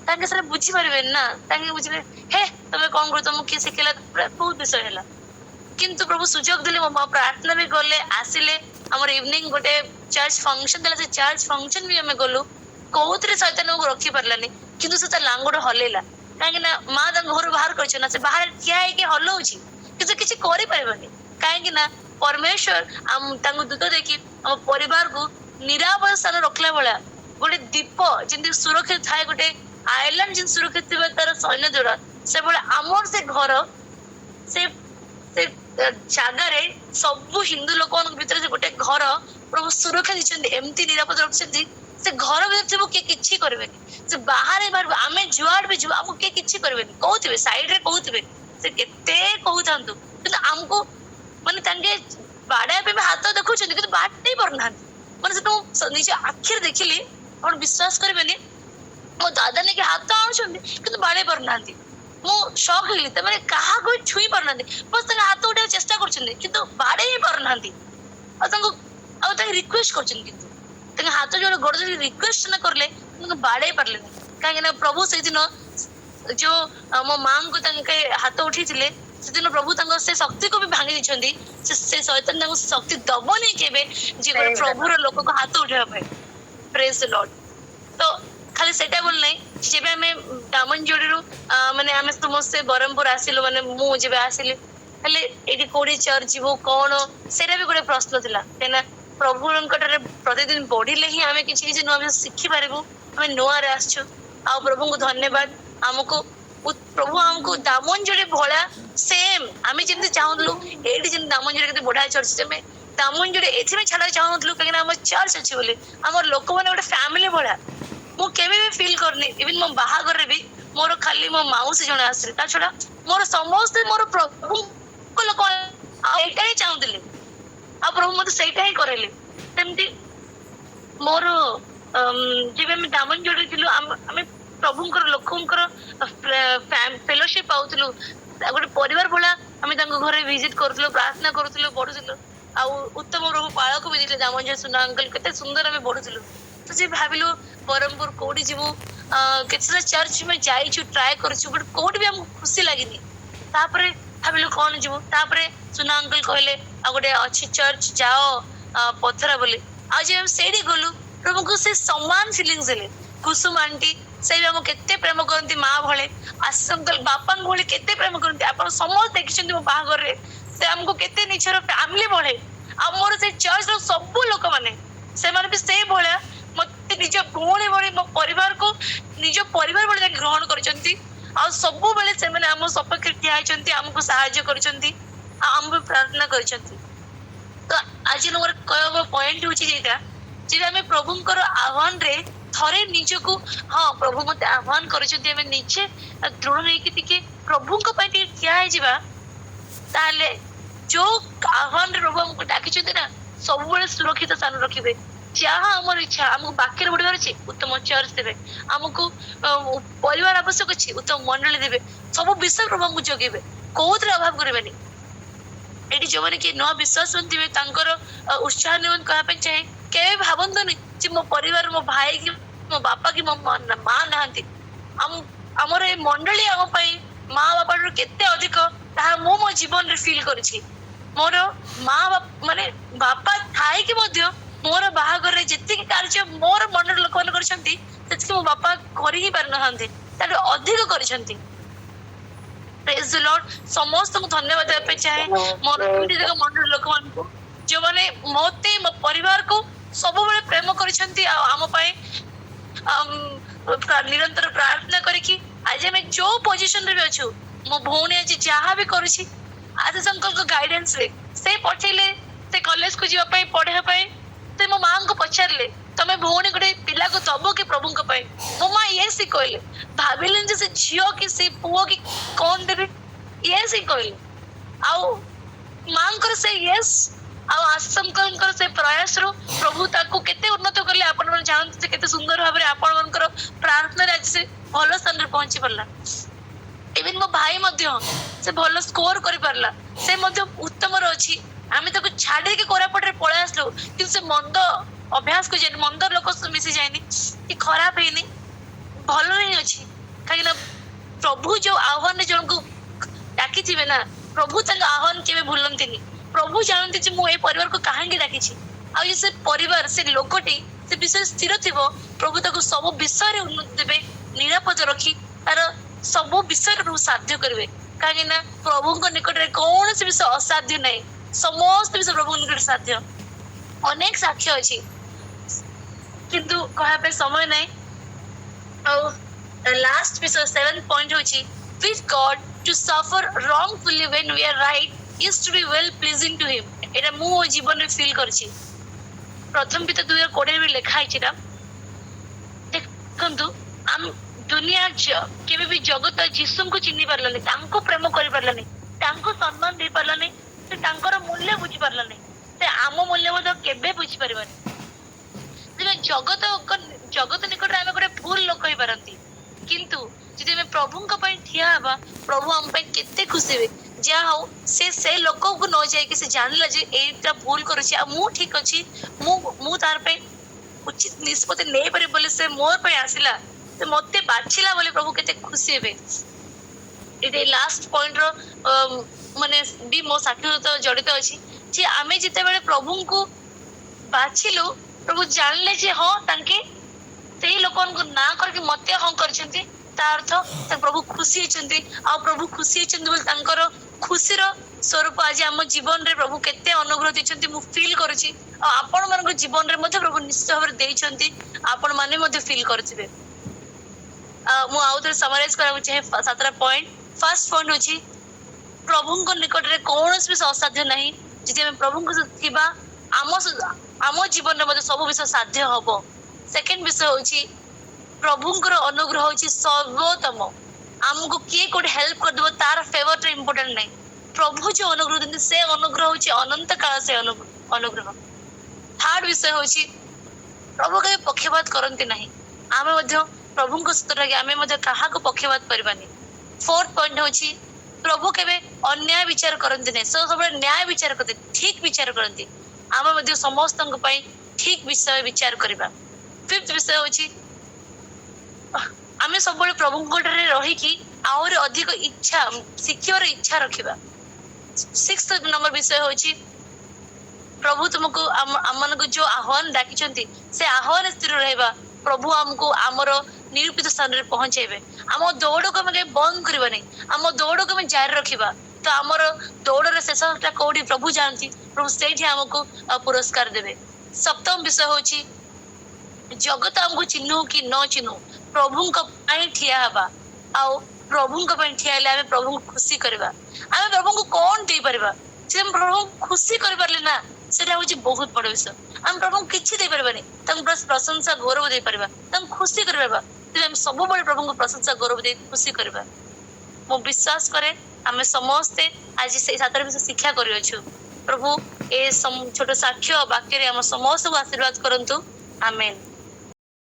ତାଙ୍କେ ସେଟା ବୁଝିପାରିବେନି ନା, ତାଙ୍କେ ବୁଝିଲେ ହେ ତମେ କଣ କରୁଛ, ତମକୁ କିଏ ଶିଖେଇଲା, ବହୁତ ବିଷୟ ହେଲା। କିନ୍ତୁ ପ୍ରଭୁ ସୁଯୋଗ ଦେଲେ, ମୋ ମା ପ୍ରାର୍ଥନା ବି ଗଲେ, ଆସିଲେ, ଆମର ଇଭିନିଂ ଗୋଟେ ଚର୍ଚ୍ଚ ଫଙ୍କସନ ଥିଲା, ସେ ଚର୍ଚ୍ଚ ଫଙ୍କସନ ବି ଆମେ ଗଲୁ। କୋଉଥିରେ ସୈତାନ ଆମକୁ ରଖି ପାରିଲାନି, କିନ୍ତୁ ସେ ତା ଲାଙ୍ଗୁଡ ହଲେଇଲା, କାହିଁକି ନା ମା ତାଙ୍କ ଘରୁ ବାହାର କରିଛ ନା, ସେ ବାହାରେ ଠିଆ ହେଇକି ହଲଉଛି, କିନ୍ତୁ କିଛି କରିପାରିବନି, କାହିଁକି ନା ପରମେଶ୍ୱର ତାଙ୍କୁ ଦୂତ ଦେଇକି ଆମ ପରିବାରକୁ ନିରାପଦ ସ୍ଥାନ ରଖିଲା ଭଳିଆ, ଗୋଟେ ଦୀପ ଯେମିତି ସୁରକ୍ଷିତ ଥାଏ, ଗୋଟେ ଆଇଲାଣ୍ଡ ଯେମିତି ସୁରକ୍ଷିତ ଥିବା ତାର ସୈନ୍ୟ ଦ୍ୱାରା, ସେଭଳିଆ ଆମର ସେ ଘର, ସେ ସେ ଜାଗାରେ ସବୁ ହିନ୍ଦୁ ଲୋକମାନଙ୍କ ଭିତରେ ଗୋଟେ ଘର ପ୍ରଭୁ ସୁରକ୍ଷା ଦେଇଛନ୍ତି, ଏମିତି ନିରାପଦ ରଖିଛନ୍ତି। ସେ ଘର ଭିତରେ ଥିବ କିଏ କିଛି କରିବେନି, ସେ ବାହାରେ ବାହାରିବ, ଆମେ ଯୁଆଡେ ବି ଯିବୁ ଆମକୁ କିଏ କିଛି କରିବେନି, କହୁଥିବେ ସାଇଡରେ କହୁଥିବେ, ସେ କେତେ କହୁଥାନ୍ତୁ, କିନ୍ତୁ ଆମକୁ ମାନେ ତାଙ୍କେ ବାଡେଇବା ପାଇଁ ହାତ ଦେଖୁଛନ୍ତି, କିନ୍ତୁ ବାଡେଇ ପାରୁନାହାନ୍ତି। ମାନେ ସେଠୁ ନିଜ ଆଖିରେ ଦେଖିଲି, ଆପଣ ବିଶ୍ୱାସ କରିବେନି, ମୋ ଦାଦା ନେଇକି ହାତ ଆଣୁଛନ୍ତି କିନ୍ତୁ ବାଡେଇ ପାରୁନାହାନ୍ତି। ମୁଁ ସକ୍ ହେଇଗଲି, ସେମାନେ କାହାକୁ ବି ଛୁଇଁ ପାରୁନାହାନ୍ତି, ବସ୍ ତାଙ୍କ ହାତ ଉଠେଇବାକୁ ଚେଷ୍ଟା କରୁଛନ୍ତି, କିନ୍ତୁ ବାଡେଇ ହିଁ ପାରୁନାହାନ୍ତି। ତାଙ୍କୁ ରିକ୍ୱେଷ୍ଟ କରୁଛନ୍ତି, କିନ୍ତୁ ତାଙ୍କ ହାତ ଯୋଡ ଗୋଡ ଯୋଡି ରିକ୍ୱେଷ୍ଟ ନା କରିଲେ, ତାଙ୍କୁ ବାଡେଇ ପାରିଲେନି, କାହିଁକି ନା ପ୍ରଭୁ ସେଇଦିନ ଯୋଉ ମୋ ମାଙ୍କୁ ତାଙ୍କେ ହାତ ଉଠେଇଥିଲେ, ସେଦିନ ପ୍ରଭୁ ତାଙ୍କ ସେ ଶକ୍ତିକୁ ବି ଭାଙ୍ଗି ଦେଇଛନ୍ତି। ସେ ଶୈତାନ ତାଙ୍କୁ ଶକ୍ତି ଦବନି କେବେ ଯେ ଗୋଟେ ପ୍ରଭୁର ଲୋକକୁ ହାତ ଉଠେଇବା ପାଇଁ। ପ୍ରେଜ୍ ଦ ଲର୍ଡ। ତ ଖାଲି ସେଟା ବୋଲି ନାହିଁ, ଯେବେ ଆମେ ଦାମନଯୋଡିରୁ ମାନେ ଆମେ ସମସ୍ତେ ବ୍ରହ୍ମପୁର ଆସିଲୁ, ମାନେ ମୁଁ ଯେବେ ଆସିଲି, ହେଲେ ଏଇଠି କୋଉଠି ଚର୍ଚ୍ଚ ଯିବୁ କଣ, ସେଇଟା ବି ଗୋଟେ ପ୍ରଶ୍ନ ଥିଲା, କାହିଁକିନା ପ୍ରଭୁଙ୍କ ଠାରେ ପ୍ରତିଦିନ ବଢିଲେ ହିଁ ଆମେ କିଛି କିଛି ନୂଆ ବିଷୟ ଶିଖିପାରିବୁ। ଆମେ ନୂଆରେ ଆସିଛୁ, ଆଉ ପ୍ରଭୁଙ୍କୁ ଧନ୍ୟବାଦ। ଆମକୁ ପ୍ରଭୁ ଆମକୁ ଦାମନଯୋଡି ଭଳିଆ ସେମ୍, ଆମେ ଯେମିତି ଚାହୁଁଥିଲୁ ଏଇଠି ଯେମିତି ଦାମନଯୋଡି କେତେ ବଢିଆ ଚର୍ଚ୍ଚ, ଆମେ ଦାମନଯୋଡି ଏଥିପାଇଁ ଛାଡିବାକୁ ଚାହୁଁନଥିଲୁ, କାହିଁକିନା ଆମ ଚର୍ଚ୍ଚ ଅଛି ବୋଲି, ଆମର ଲୋକମାନେ ଗୋଟେ ଫ୍ୟାମିଲି ଭଳିଆ। ମୁଁ କେବେ ବି ଫିଲ୍ କରିନି, ଇଭେନ ମୋ ବାହାଘରରେ ବି ମୋର ଖାଲି ମୋ ମାଉସୀ ଜଣେ ଆସିଥିଲେ, ତା ଛଡା ମୋର ସମସ୍ତେ ମୋର ପ୍ରଭୁଙ୍କ ଲୋକ, ଆଉ ଏଇଟା ହିଁ ଚାହୁଁଥିଲି, ଆଉ ପ୍ରଭୁ ମତେ ସେଇଟା ହିଁ କରେଇଲେ। ସେମିତି ମୋର ଯେବେ ଆମେ ଦାମନଯୋଡିରେ ଥିଲୁ, ଆମେ ପ୍ରଭୁଙ୍କର ଲୋକଙ୍କର ଫେଲୋସିପ ପାଉଥିଲୁ, ଗୋଟେ ପରିବାର ଭଳିଆ ଆମେ ତାଙ୍କ ଘରେ ଭିଜିଟ କରୁଥିଲୁ, ପ୍ରାର୍ଥନା କରୁଥିଲୁ, ବଢୁଥିଲୁ। ଆଉ ଉତ୍ତମ ପ୍ରଭୁ ପାଳକୁ ବି ଦେଇଥିଲେ, ଦାମନଯୋଡି ସୁନା ଅଙ୍କଲ, କେତେ ସୁନ୍ଦର ଆମେ ବଢୁଥିଲୁ। ତ ସେ ଭାବିଲୁ ବ୍ରହ୍ମପୁର କୋଉଠି ଯିବୁ, କେତେଟା ଚର୍ଚ୍ଚ ଆମେ ଯାଇଛୁ, ଟ୍ରାଏ କରିଛୁ, ବଟ୍ କୋଉଠି ବି ଆମକୁ ଖୁସି ଲାଗିନି। ତାପରେ ଭାବିଲୁ କଣ ଯିବୁ, ତାପରେ ସୁନା ଅଙ୍କଲ କହିଲେ ଆଉ ଗୋଟେ ଅଛି ଚର୍ଚ୍ଚ ଯାଅ, ପଥରା ବୋଲି। ଆଉ ଯେବେ ଆମେ ସେଇଠି ଗଲୁ, ପ୍ରଭୁଙ୍କୁ ସେ ସମାନ ଫିଲିଙ୍ଗସ ଦେଲେ। କୁସୁମ ଆଣ୍ଟି ସେ ବି ଆମକୁ କେତେ ପ୍ରେମ କରନ୍ତି, ମା ଭଳି। ଆଶିଷ ଅଙ୍କଲ ବାପାଙ୍କ ଭଳି କେତେ ପ୍ରେମ କରନ୍ତି, ଆପଣ ସମସ୍ତେ ଦେଖିଛନ୍ତି ମୋ ବାହାଘରରେ, ସେ ଆମକୁ କେତେ ନିଜର ଫ୍ୟାମିଲି ଭଳି। ଆଉ ମୋର ସେ ଚର୍ଚ୍ଚର ସବୁ ଲୋକମାନେ, ସେମାନେ ବି ସେଇ ଭଳିଆ ମତେ ନିଜ ଭଉଣୀ ଭଳି, ମୋ ପରିବାରକୁ ନିଜ ପରିବାର ଭଳି ଗ୍ରହଣ କରିଛନ୍ତି। ଆଉ ସବୁବେଳେ ସେମାନେ ଆମ ସପକ୍ଷରେ ଠିଆ ହେଇଛନ୍ତି, ଆମକୁ ସାହାଯ୍ୟ କରିଛନ୍ତି, ଆଉ ଆମକୁ ପ୍ରାର୍ଥନା କରିଛନ୍ତି। ତ ଆଜି ମୋର କହିବା ପଏଣ୍ଟ ହଉଛି ଏଇଟା, ଯେବେ ଆମେ ପ୍ରଭୁଙ୍କର ଆହ୍ୱାନରେ ଥରେ ନିଜକୁ, ହଁ ପ୍ରଭୁ ମତେ ଆହ୍ୱାନ କରିଛନ୍ତି, ଆମେ ନିଜେ ଦୃଢ ହେଇକି ଟିକେ ପ୍ରଭୁଙ୍କ ପାଇଁ ଟିକେ ଠିଆ ହେଇଯିବା, ତାହେଲେ ଯୋଉ ଆହ୍ୱାନରେ ପ୍ରଭୁ ଆମକୁ ଡାକିଛନ୍ତି ନା, ସବୁବେଳେ ସୁରକ୍ଷିତ ସ୍ଥାନ ରଖିବେ। ଯାହା ଆମର ଇଚ୍ଛା, ଆମକୁ ବାକ୍ୟରେ ବଢିବାର ଅଛି, ଉତ୍ତମ ଚର୍ଚ୍ଚ ଦେବେ, ଆମକୁ ପରିବାର ଆବଶ୍ୟକ ଅଛି, ଉତ୍ତମ ମଣ୍ଡଳୀ ଦେବେ, ସବୁ ବିଷୟ ପ୍ରଭୁ ଆମକୁ ଯୋଗେଇବେ, କୋଉଥିରେ ଅଭାବ କରିବେନି। ଏଠି ଯୋଉମାନେ କି ନୂଆ ବିଶ୍ୱାସ ଥିବେ, ତାଙ୍କର ଉତ୍ସାହ ନିମନ୍ତେ କହିବା ପାଇଁ ଚାହେଁ, କେବେ ଭାବନ୍ତୁନି ଯେ ମୋ ପରିବାର, ମୋ ଭାଇ କି ମୋ ବାପା କି ମୋ ମା ନାହାନ୍ତି। ଆମର ଏ ମଣ୍ଡଳୀ ଆମ ପାଇଁ ମା ବାପାଠାରୁ କେତେ ଅଧିକ, ତାହା ମୁଁ ମୋ ଜୀବନରେ ଫିଲ୍ କରିଛି। ମୋର ମା ବାପା ମାନେ ବାପା ଥାଇକି ମଧ୍ୟ मोर बाहागर जेतिक कार्य मोर मन लोक मैंने करछंती सेतिक मो बापा करि ही पार नहांते तार अधिक करछंती। Praise the Lord. समस्त को धन्यवाद देबे चाहे मोर पीढ़ी तक मन लोक मान को जो माने मोते मो परिवार को सब बेले प्रेम करछंती आ हम पय निरंतर प्रार्थना करिकी आज हम जो पोजीशन रे अछु मो भौणी आज जहाँ भी करुछि आशीष अंकल को गाइडेंस रे से पठेले से कॉलेज को जीवा पय पढ़े पय ते मो मां को पछारले तमे भौणी गोटे पिला को दबो कि प्रभु को पय मो मां ये सी कहले भाबिलेन जे से झियो कि से पुओ कि कोन देबे ये सी कहले आउ मां कर से यस आउ आशीष अंकल कर से प्रयास रो प्रभु ताको केते उन्नत करले आपण मन जानते केते सुंदर भाबरे आपण मन कर प्रार्थना रे आज से भलो स्थान रे पहुंची परला। इवन मो भाई मध्य से भलो स्कोर करि परला से मध्य उत्तम रो अछि आमे ताको छाडे के कोरापट रे पळे आसलो कि से मंद अभ्यास को जे मंद लोक से मिसी जायनी कि खराब हेनी भलो ही अछि काहे ना प्रभु जो आह्वान जन को डाकी थिबे ना प्रभु तंग आह्वान केबे भूलंतिनी प्रभु जानते जे मु ए परिवार को काहेंगे डाकी छी आ ये से परिवार से लोकटी से विषय स्थिर थिबो प्रभु ताको सब विषय रे उन्नति देबे निरापद रखी तार सब विषय रे साध्य करबे काहे ना प्रभु को निकट रे कोन से विषय असाध्य नै समस्त विषय प्रभु निकट साध्य अनेक साक्ष्य अछि किंतु कहा पे समय नै और लास्ट विषय 7th पॉइंट होछि with God to suffer wrongfully when we are right is to be well pleasing to him एटा मु जीवन रे फील करछि। प्रथम पिता 2020 रे लिखा है छिरा देखंतु हम दुनिया केबे भी जगत यीशु को चिन्हि परलनी तांको प्रेम करि परलनी तांको सम्मान दे परलनी से तांकर मूल्य बुझि परलनी से आम मूल्य मत केबे बुझि परबनी जे जगत निकट आमे गोटे भूल लोक होई परंती किंतु जदि हमें प्रभु को पय ठिया हबा प्रभु हम पय केते खुशी हे जा हो से लोक को न जाय कि से जानला जे एटा भूल करूछि आ मु ठीक अछि मु तार पे उचित निष्पत्ति नै पारे बोले से मोर पे आसिला से मते बाछिला बोले प्रभु केते खुशी हेबे। एटे लास्ट पॉइंट रो माने भी मो साथी तो जड़ित अछि जे आमे जिते बेले प्रभु को बाछिलु प्रभु जानले जे हां तांके सेही लोकन को ना करके मते हां करछंती ता अर्थ त प्रभु खुशी छंती आ प्रभु खुशी छंती बोल तांकर खुशीर स्वरूप आज हम जीवन रे प्रभु केते अनुग्रह दिछंती मु फील करूची आ आपण मन को जीवन रे मध्ये प्रभु निश्चित भाବରେ देइछंती आपण माने मध्ये फील करथिबे। मु आउथरे समराइज करा चाहे 17 पॉइंट। फर्स्ट पॉइंट होची प्रभु को निकट रे कोनोस भी असाध्य नहीं जदि हम प्रभु को थिबा आम जीवन रे मध्ये सब विषय साध्य हबो। सेकंड विषय होची प्रभुंकर अनुग्रह होची सर्वोत्तम हमको किए कोड हेल्प कर दबो तार फेवर रे इंपोर्टेंट नहीं प्रभु जो अनुग्रह देते से अनुग्रह होची अनंत काल से अनुग्रह। थर्ड विषय होची प्रभु के पक्षपात करंती नहीं आमे मध्ये प्रभु को सतर के आमे मध्ये काहा को पक्षपात करबानी। फोर्थ पॉइंट होची प्रभु केबे अन्याय विचार करंती नहीं सब न्याय विचार करते ठीक विचार करंती आमे मध्ये समस्त को पई ठीक विषय विचार करबा। फिफ्थ विषय होची आमे सब बळे प्रभु कोटरे रही कि और अधिक इच्छा शिक्षार इच्छा रखिबा। सिक्स्थ नंबर विषय होची प्रभु तुमको हमन को जो आह्वान डाकिचंती से आह्वान स्थिर रहबा प्रभु हमको हमरो निरूपित स्थान रे पहुंचेबे हम दौड़ को हम बंद करबा नहीं हम दौड़ को हम जारी रखिबा तो हमरो दौड़ रे शेषटा कोडी प्रभु जानती प्रभु सेठी हमको पुरस्कार देबे। सप्तम विषय होची जगत हमको चिन्हू कि न चिन्हू प्रभु को पई ठिया हबा आउ प्रभु को पई ठिया ले हमें प्रभु को खुशी करबा हमें प्रभु को कोन दे परबा से हम प्रभु खुशी कर परले ना सेटा होची बहुत बड़ विषय। हम प्रभु किछि दे परबानी तम प्रशंसा गौरव दे परबा तम खुशी करबा ते हम सब बड़ प्रभु को प्रशंसा गौरव दे खुशी करबा। मो विश्वास करे हमें समस्त आज से 7 विषय शिक्षा करियो प्रभु ए छोट साक्ष्य वाक्य रे हम समस्त को आशीर्वाद करंतु आमेन।